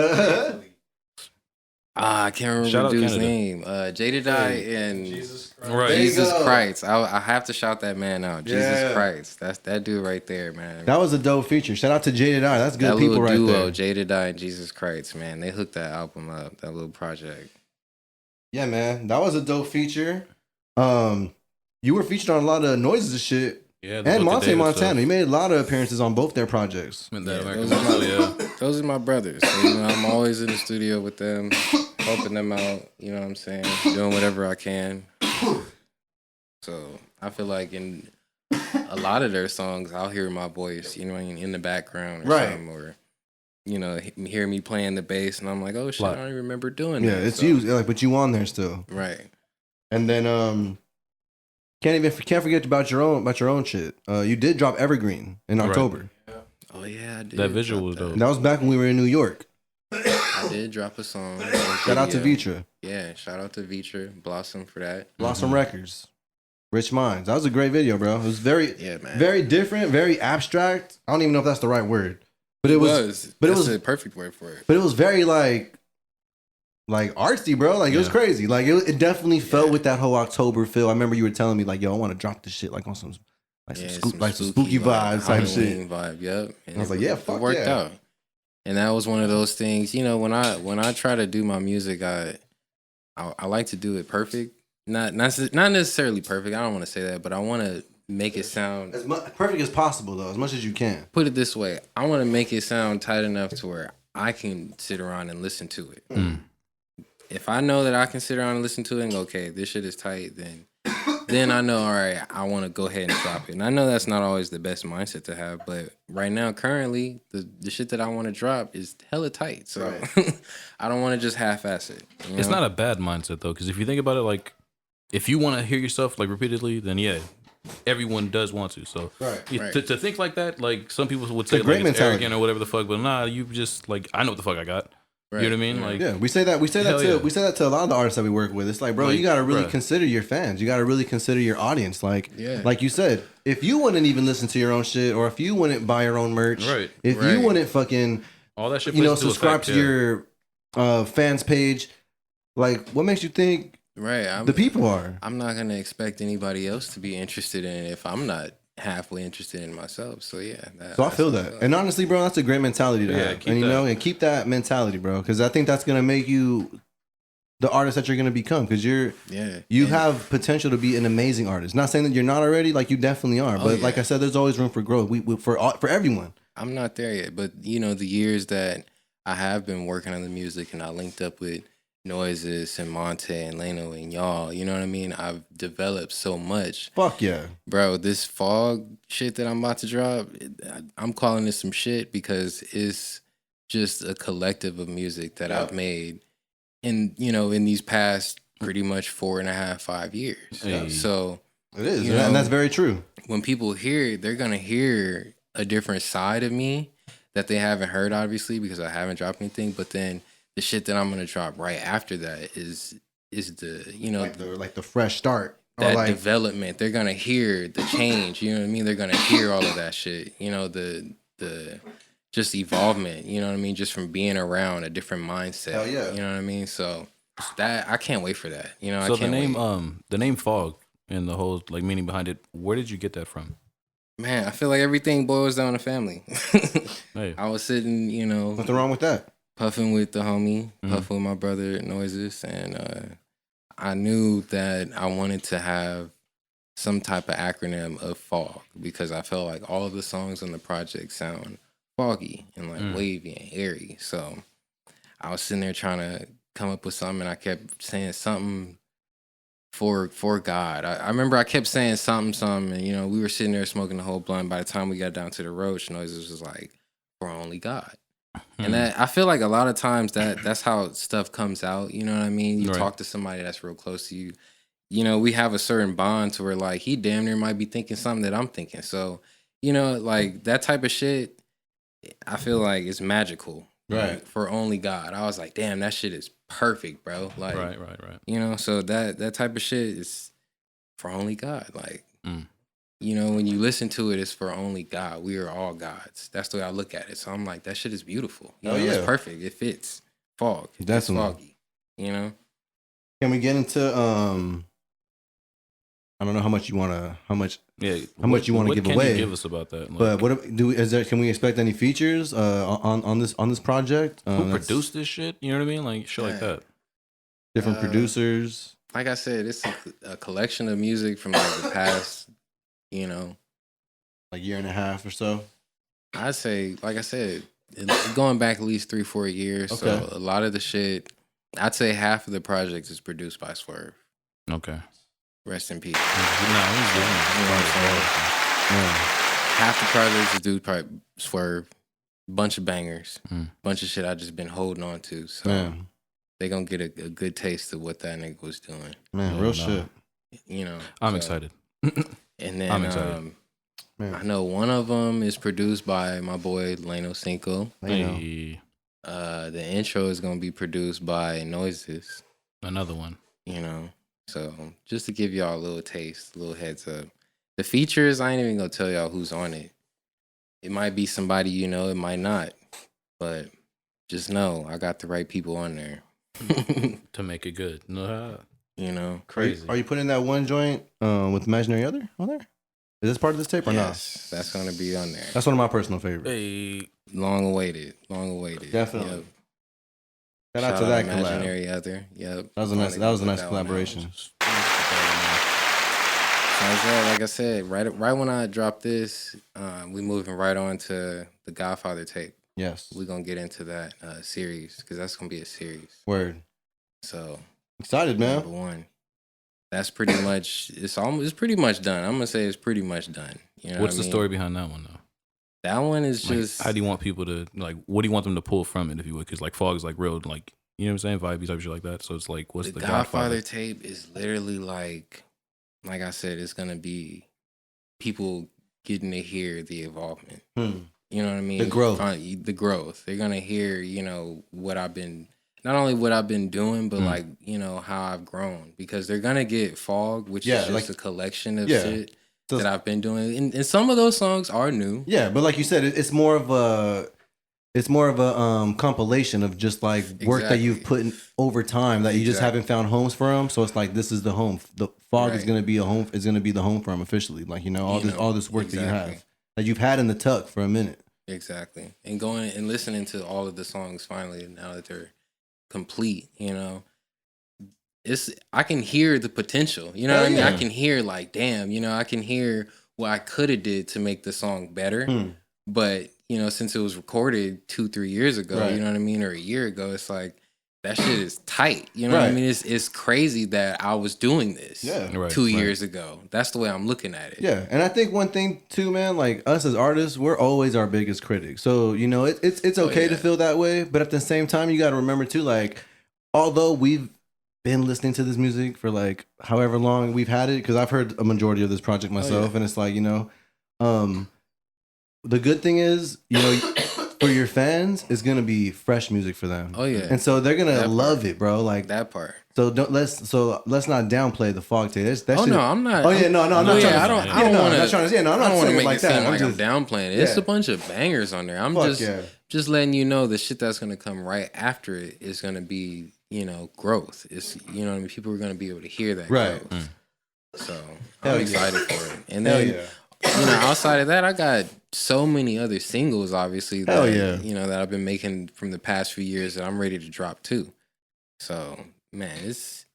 I can't remember Shout out the dude's Canada. name. Jaded Eye and Jesus Christ. Right. Jesus go. Christ. I have to shout that man out. Yeah. Jesus Christ. That's that dude right there, man. That was a dope feature. Shout out to Jaded Eye. That's good that people little right duo, there. Jaded Eye and Jesus Christ, man. They hooked that album up, that little project. Yeah, man. That was a dope feature. You were featured on a lot of Noises and shit. Yeah, And Monte Montana. You made a lot of appearances on both their projects. Those are my brothers. So, you know, I'm always in the studio with them, helping them out. You know what I'm saying? Doing whatever I can. So I feel like in a lot of their songs, I'll hear my voice, you know, in the background or something, or you know, hear me playing the bass, and I'm like, oh shit, I don't even remember doing that. Yeah, it's you. Like, but you on there still, right? And then can't forget about your own shit. You did drop Evergreen in October. Oh yeah, I did. That visual was dope. That was back when we were in New York. I did drop a song. Shout out to Vitra. Yeah, shout out to Vitra, Blossom for that. Blossom Records. Rich Minds. That was a great video, bro. It was very different, very abstract. I don't even know if that's the right word. But it was a perfect word for it. But it was very like artsy, bro. Like it was crazy. Like it definitely felt with that whole October feel. I remember you were telling me like, yo, I want to drop this shit like on some some spooky vibes type shit. Vibe, yep. And I was like, yeah, fuck it worked out. And that was one of those things, you know, when I try to do my music, I like to do it perfect. Not necessarily perfect. I don't want to say that, but I want to make it sound as perfect as possible, though, as much as you can. Put it this way: I want to make it sound tight enough to where I can sit around and listen to it. If I know that I can sit around and listen to it and go, okay, this shit is tight, then I know, all right, I want to go ahead and drop it. And I know that's not always the best mindset to have, but right now, currently, the shit that I want to drop is hella tight. So I don't want to just half-ass it. You know? It's not a bad mindset, though, because if you think about it, like, if you want to hear yourself, like, repeatedly, then yeah, everyone does want to. So to think like that, like, some people would say, like, it's arrogant or whatever the fuck, but nah, you just, like, I know what the fuck I got. Right. You know what I mean? Like, yeah, we say that to a lot of the artists that we work with. It's like, bro, you gotta really consider your fans. You gotta really consider your audience. Like you said, if you wouldn't even listen to your own shit, or if you wouldn't buy your own merch, if you wouldn't fucking all that shit, subscribe to your fans page, like, what makes you think the people are? I'm not gonna expect anybody else to be interested in it if I'm not halfway interested in myself. So yeah, so I feel that. And honestly, bro, that's a great mentality to have. And and keep that mentality, bro, because I think that's gonna make you the artist that you're gonna become, because you have potential to be an amazing artist. Not saying that you're not already, like, you definitely are, but like I said, there's always room for growth. For everyone. I'm not there yet, but you know, the years that I have been working on the music and I linked up with Noises and Monte and Leno and y'all, you know what I mean? I've developed so much. Fuck yeah. Bro, this fog shit that I'm about to drop, I'm calling it some shit because it's just a collective of music that I've made in these past pretty much 4.5, 5 years. Hey. So It is, and that's very true. when people hear it, they're gonna hear a different side of me that they haven't heard, obviously, because I haven't dropped anything. But then the shit that I'm gonna drop right after that is the like the fresh start. that development. They're gonna hear the change. You know what I mean? They're gonna hear all of that shit. You know, the just evolvement. You know what I mean? Just from being around a different mindset. Hell yeah. You know what I mean? So that I can't wait for that. You know, So I can't the name Fog and the whole like meaning behind it. Where did you get that from? Man, I feel like everything boils down to family. Hey. I was sitting, Nothing wrong with that. puffing with the homie, puffing with my brother Noises, and I knew that I wanted to have some type of acronym of fog because I felt like all of the songs on the project sound foggy and like wavy and airy. So I was sitting there trying to come up with something, and I kept saying something for God. I remember I kept saying something, and we were sitting there smoking the whole blunt. By the time we got down to the roach, Noises was like, "For only God." And that I feel like a lot of times that's how stuff comes out. You know what I mean? You talk to somebody that's real close to you. We have a certain bond to where like he damn near might be thinking something that I'm thinking. So, like that type of shit, I feel like it's magical. Right. Like, for only God. I was like, damn, that shit is perfect, bro. Like, Right. So that type of shit is for only God. Like, when you listen to it, it's for only God. We are all gods. That's the way I look at it. So I'm like, that shit is beautiful. It's perfect. It fits. Fog. It's foggy. Can we get into I don't know how much you want to give What away. can you give us about that? Like, But can we expect any features on this project? who produced this shit? You know what I mean? Like shit like that. Different producers. Like I said, it's a collection of music from like the past, like year and a half or so. I'd say, like I said, it's going back at least 3-4 years. Okay. So a lot of the shit, I'd say half of the project is produced by Swerve. Okay. Rest in peace. No, he's doing it. You know what I'm saying? Half the project is due by Swerve. Bunch of bangers. Bunch of shit I just been holding on to. So they gonna get a good taste of what that nigga was doing. Man, real shit. I'm excited. And then I'm excited. I know one of them is produced by my boy Leno Cinco. Hey, The intro is gonna be produced by Noises. another one. So just to give y'all a little taste, a little heads up. The features, I ain't even gonna tell y'all who's on it. It might be somebody it might not. But just know I got the right people on there. To make it good. No, Crazy. Are you putting that one joint with Imaginary Other on there? Is this part of this tape or not? Yes, that's gonna be on there. That's one of my personal favorites. Hey, Long awaited. Definitely. Yep. Shout out to that collab. Imaginary Other. Yep. That was a nice collaboration. Like I said, right when I drop this, we moving right on to the Godfather tape. Yes. We're gonna get into that series because that's gonna be a series. Word. So excited, man. Number one. That's pretty much it's pretty much done. I'm gonna say it's pretty much done. What's the story behind that one though? That one is just how do you want people to like? What do you want them to pull from it, if you would? Because like Fog is like real, like you know what I'm saying, vibey type shit like that. So it's like, what's the Godfather tape is literally like I said, it's gonna be people getting to hear the involvement. You know what I mean? The growth. They're gonna hear, what I've been, not only what I've been doing, but like, how I've grown. Because they're gonna get Fog, which is just a collection of shit that I've been doing. And some of those songs are new. Yeah, but like you said, it's more of a compilation of just like work that you've put in over time that you just haven't found homes for them. So it's like, this is the home. The Fog is gonna be a home. Is gonna be the home for them officially. Like all this work that you have that you've had in the tuck for a minute. Exactly, and going and listening to all of the songs finally now that they're complete. I can hear the potential. You know what I mean? I can hear like, damn. I can hear what I could have did to make the song better. But since it was recorded 2-3 years ago, you know what I mean, or a year ago, it's like that shit is tight. You know what I Right. mean? It's crazy that I was doing this Yeah. 2 years ago. That's the way I'm looking at it. Yeah, and I think one thing too, man, like us as artists, we're always our biggest critic. So you know, it's okay to feel that way, but at the same time, you got to remember too, like, although we've been listening to this music for like however long we've had it, because I've heard a majority of this project myself, and it's like, you know, the good thing is, you know, for your fans, it's gonna be fresh music for them. Oh yeah, and so they're gonna love it, bro. Like that part. So let's not downplay the fog tape. No, I'm not. Oh yeah, no, I'm not trying to. I don't want to. I'm not trying to. Yeah, no, I'm not want to saying make like it seem that. like I'm downplaying it. It's a bunch of bangers on there. I'm just letting you know the shit that's gonna come right after it is gonna be, you know, growth. It's, you know what I mean. People are gonna be able to hear that growth. So I'm excited for it. And then, you know, outside of that, I got so many other singles, obviously, that you know, that I've been making from the past few years that I'm ready to drop too. So man, it's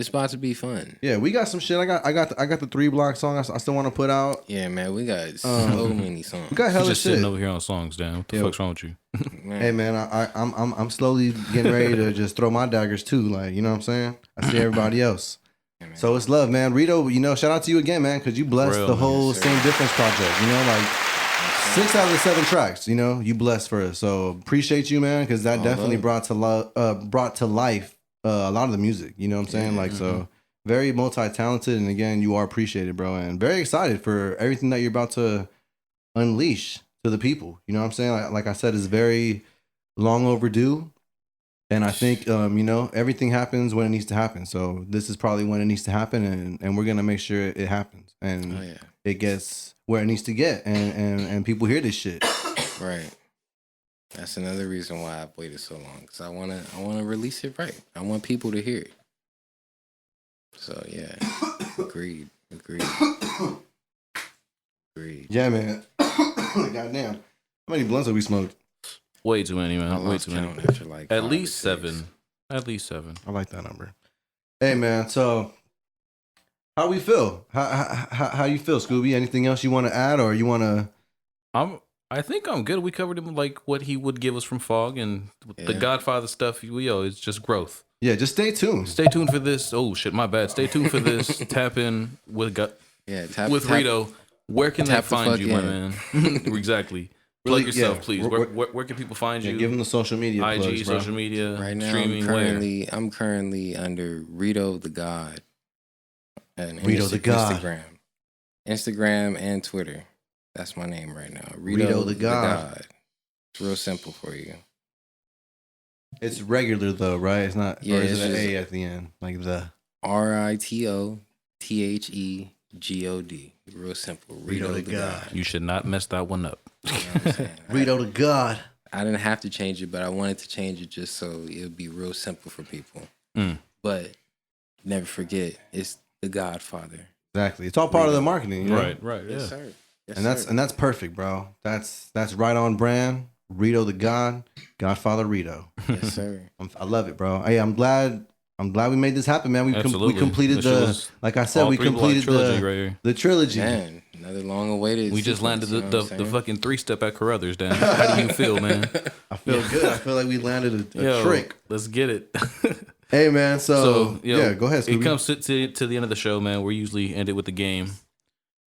about to be fun. Yeah, we got some shit. I got the 3 block song I still want to put out. Yeah, man, we got so many songs. We got hella just shit. sitting over here on songs, Dan. What the fuck's wrong with you? Man. Hey man, I'm slowly getting ready to just throw my daggers too. Like, you know what I'm saying? I see everybody else. Yeah, so it's love, man. Rito, you know, shout out to you again, man, because you blessed the whole Same Difference project. You know, like 6 out of the 7 tracks. You know, you blessed for us. So appreciate you, man, because that definitely brought to life a lot of the music. You know what I'm saying? Like so. Very multi-talented, and again, you are appreciated, bro, and very excited for everything that you're about to unleash to the people. You know what I'm saying? Like I said, it's very long overdue, and I think you know, everything happens when it needs to happen. So this is probably when it needs to happen, and we're gonna make sure it happens and it gets where it needs to get, and people hear this shit. Right. That's another reason why I've waited so long, because I wanna release it right. I want people to hear it. So yeah, agreed. Yeah, man. Goddamn, how many blunts have we smoked? Way too many, man. Way too many. After like At least 7. At least 7. I like that number. Hey, man. So, how we feel? How you feel, Scooby? Anything else you want to add, or you want to? I think I'm good. We covered him like what he would give us from Fog and the Godfather stuff. It's just growth. Yeah, just stay tuned. Stay tuned for this. Oh shit, my bad. Stay tuned for this. Tap in with Rito. Where can they find you, my man? Exactly. Plug yourself, please. Where can people find you? Give them the social media. IG, plugs, social media. Right now, streaming. I'm currently under Rito the God. And Rito the God. Instagram and Twitter. That's my name right now. Rito the God. It's real simple for you. It's regular though, right? It's not. Yeah, or is it an A at the end, like the RITOTHEGOD. Real simple. Rito the God. You should not mess that one up. You know what I'm saying? Rito the God. I didn't have to change it, but I wanted to change it just so it would be real simple for people. But never forget, it's the Godfather. Exactly. It's all part of the marketing, you know? Right. Yes, sir. Yes, and that's perfect, bro. That's right on brand. Rito the God, Godfather Rito. Yes, sir. I love it, bro. Hey, I'm glad we made this happen, man. We completed like I said, we completed the trilogy. Man, another long awaited. We just landed the fucking 3-step at Carruthers, Dan. How do you feel, man? I feel good. I feel like we landed a trick. Let's get it. Hey, man. So yeah, go ahead, Scooby. It comes to the end of the show, man. We usually end it with a game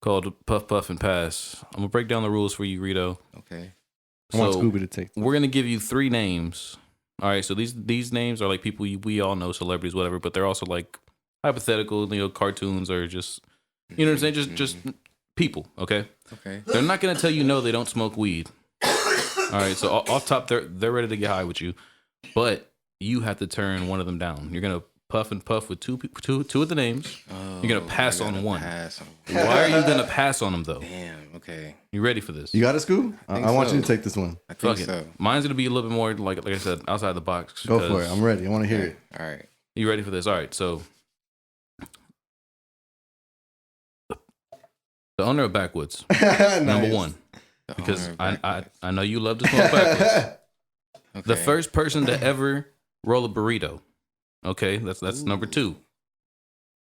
called Puff, Puff, and Pass. I'm going to break down the rules for you, Rito. Okay. I want Scooby to take this. We're going to give you 3 names. All right, so these names are like people we all know, celebrities, whatever, but they're also like hypothetical, cartoons or just, you know what I'm saying? Just people, okay? Okay. They're not going to tell you no, they don't smoke weed. All right, so off top, they're ready to get high with you, but you have to turn one of them down. You're going to puff and puff with two of the names. You're going to pass on one. Why are you going to pass on them, though? Damn, okay. You ready for this? You got it, Scoob? I want you to take this one. I think so. Mine's going to be a little bit more, like I said, outside the box. Go for it. I'm ready. I want to hear it. All right. You ready for this? All right, so the owner of Backwoods, nice. number 1. Because I know you love to smoke Backwoods. Okay. The first person to ever roll a burrito. Okay, that's number 2.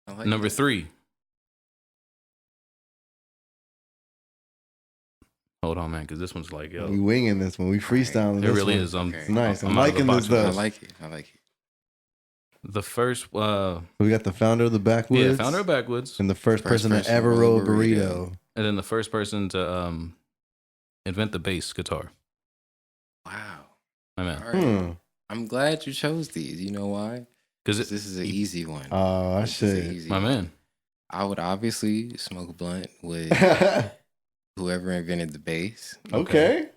Like number 3. Hold on, man, because this one's like, yo. We winging this one. We freestyling this one. It really is. It's nice. I'm out of the liking box this with stuff. I like it. The first, We got the founder of the Backwoods. yeah, founder of Backwoods, And the first person to person ever to roll a roll a burrito. and then the first person to invent the bass guitar. Wow. My man, All right. I'm glad you chose these. You know why? because This is an easy one. Oh, I This is an should. easy my one. man. I would obviously smoke a blunt with whoever invented the bass. Okay.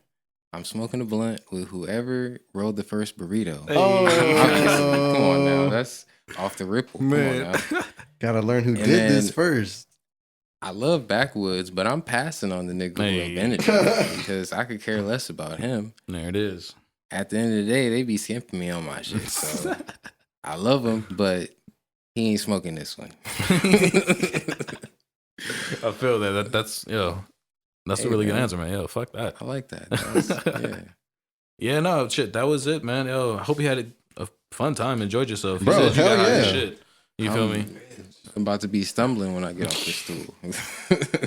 I'm smoking a blunt with whoever rolled the first burrito. Oh. Obviously. Come on now. That's off the ripple. Man. Come on now. Gotta learn who And did this then- first. I love Backwoods, but I'm passing on the nigga who Hey. invented it because I could care less about him. There it is. At the end of the day, they be skimping me on my shit. So I love him, but he ain't smoking this one. I feel that. That's that's Hey, a really good man. answer, man. Yo, fuck that. I like that. Yeah. Yeah, no, shit. That was it, man. Yo, I hope you had a fun time, enjoyed yourself. You Bro, said you hell got high as yeah. shit. You feel me? I'm about to be stumbling when I get off this stool.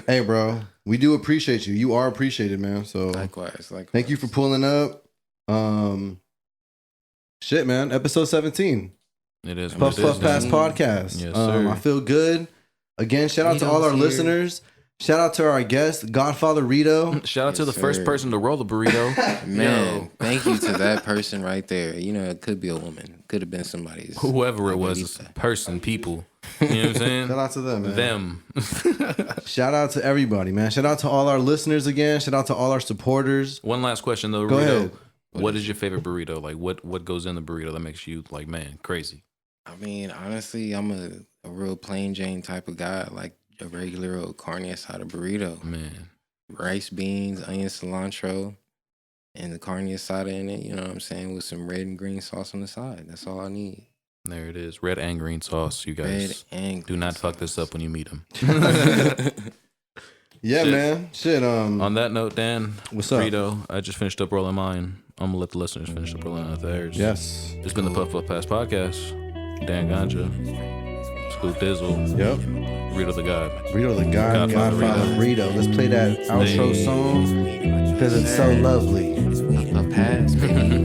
Hey, bro, we do appreciate you. You are appreciated, man. So Likewise. thank you for pulling up. Shit, man. Episode 17. It is. Puff what it is, Puff Pass man. Podcast. Yes, sir. I feel good. Again, shout out to all our Rito's here. listeners. Shout out to our guest, Godfather Rito. Shout out to Yes, the first sir. person to roll the burrito. Man, Yo. thank you to that person right there. You know, it could be a woman. Could have been somebody's. Whoever it was, Margarita. person, people. You know what I'm saying? Shout out to them, man. Them. Shout out to everybody, man. Shout out to all our listeners again. Shout out to all our supporters. One last question though, Go Rito. ahead. What is your favorite burrito? Like what goes in the burrito that makes you like, man, crazy? I mean, honestly, I'm a real plain Jane type of guy. Like a regular old carne asada burrito. Man. Rice, beans, onion, cilantro, and the carne asada in it. You know what I'm saying? With some red and green sauce on the side. That's all I need. There it is. Red and green sauce. You Red guys and do green not fuck this sauce. up when you meet him. Yeah, Shit. man. Shit. On that note, Dan, What's up? Rito, I just finished up rolling mine. I'm gonna let the listeners finish up rolling out theirs. Yes. It's been the Puff Puff Pass podcast. Dan-GANJA, Scoobdizzle, Yep. Rito the God. Rito the God, Godfather Godfather Rito. Let's play that outro Hey. song because it's so lovely. A pass, baby.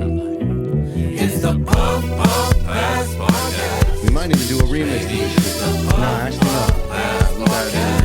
It's the Puff Puff Pass Podcast. We might even do a remix to this shit. Nah, actually, no. We gotta do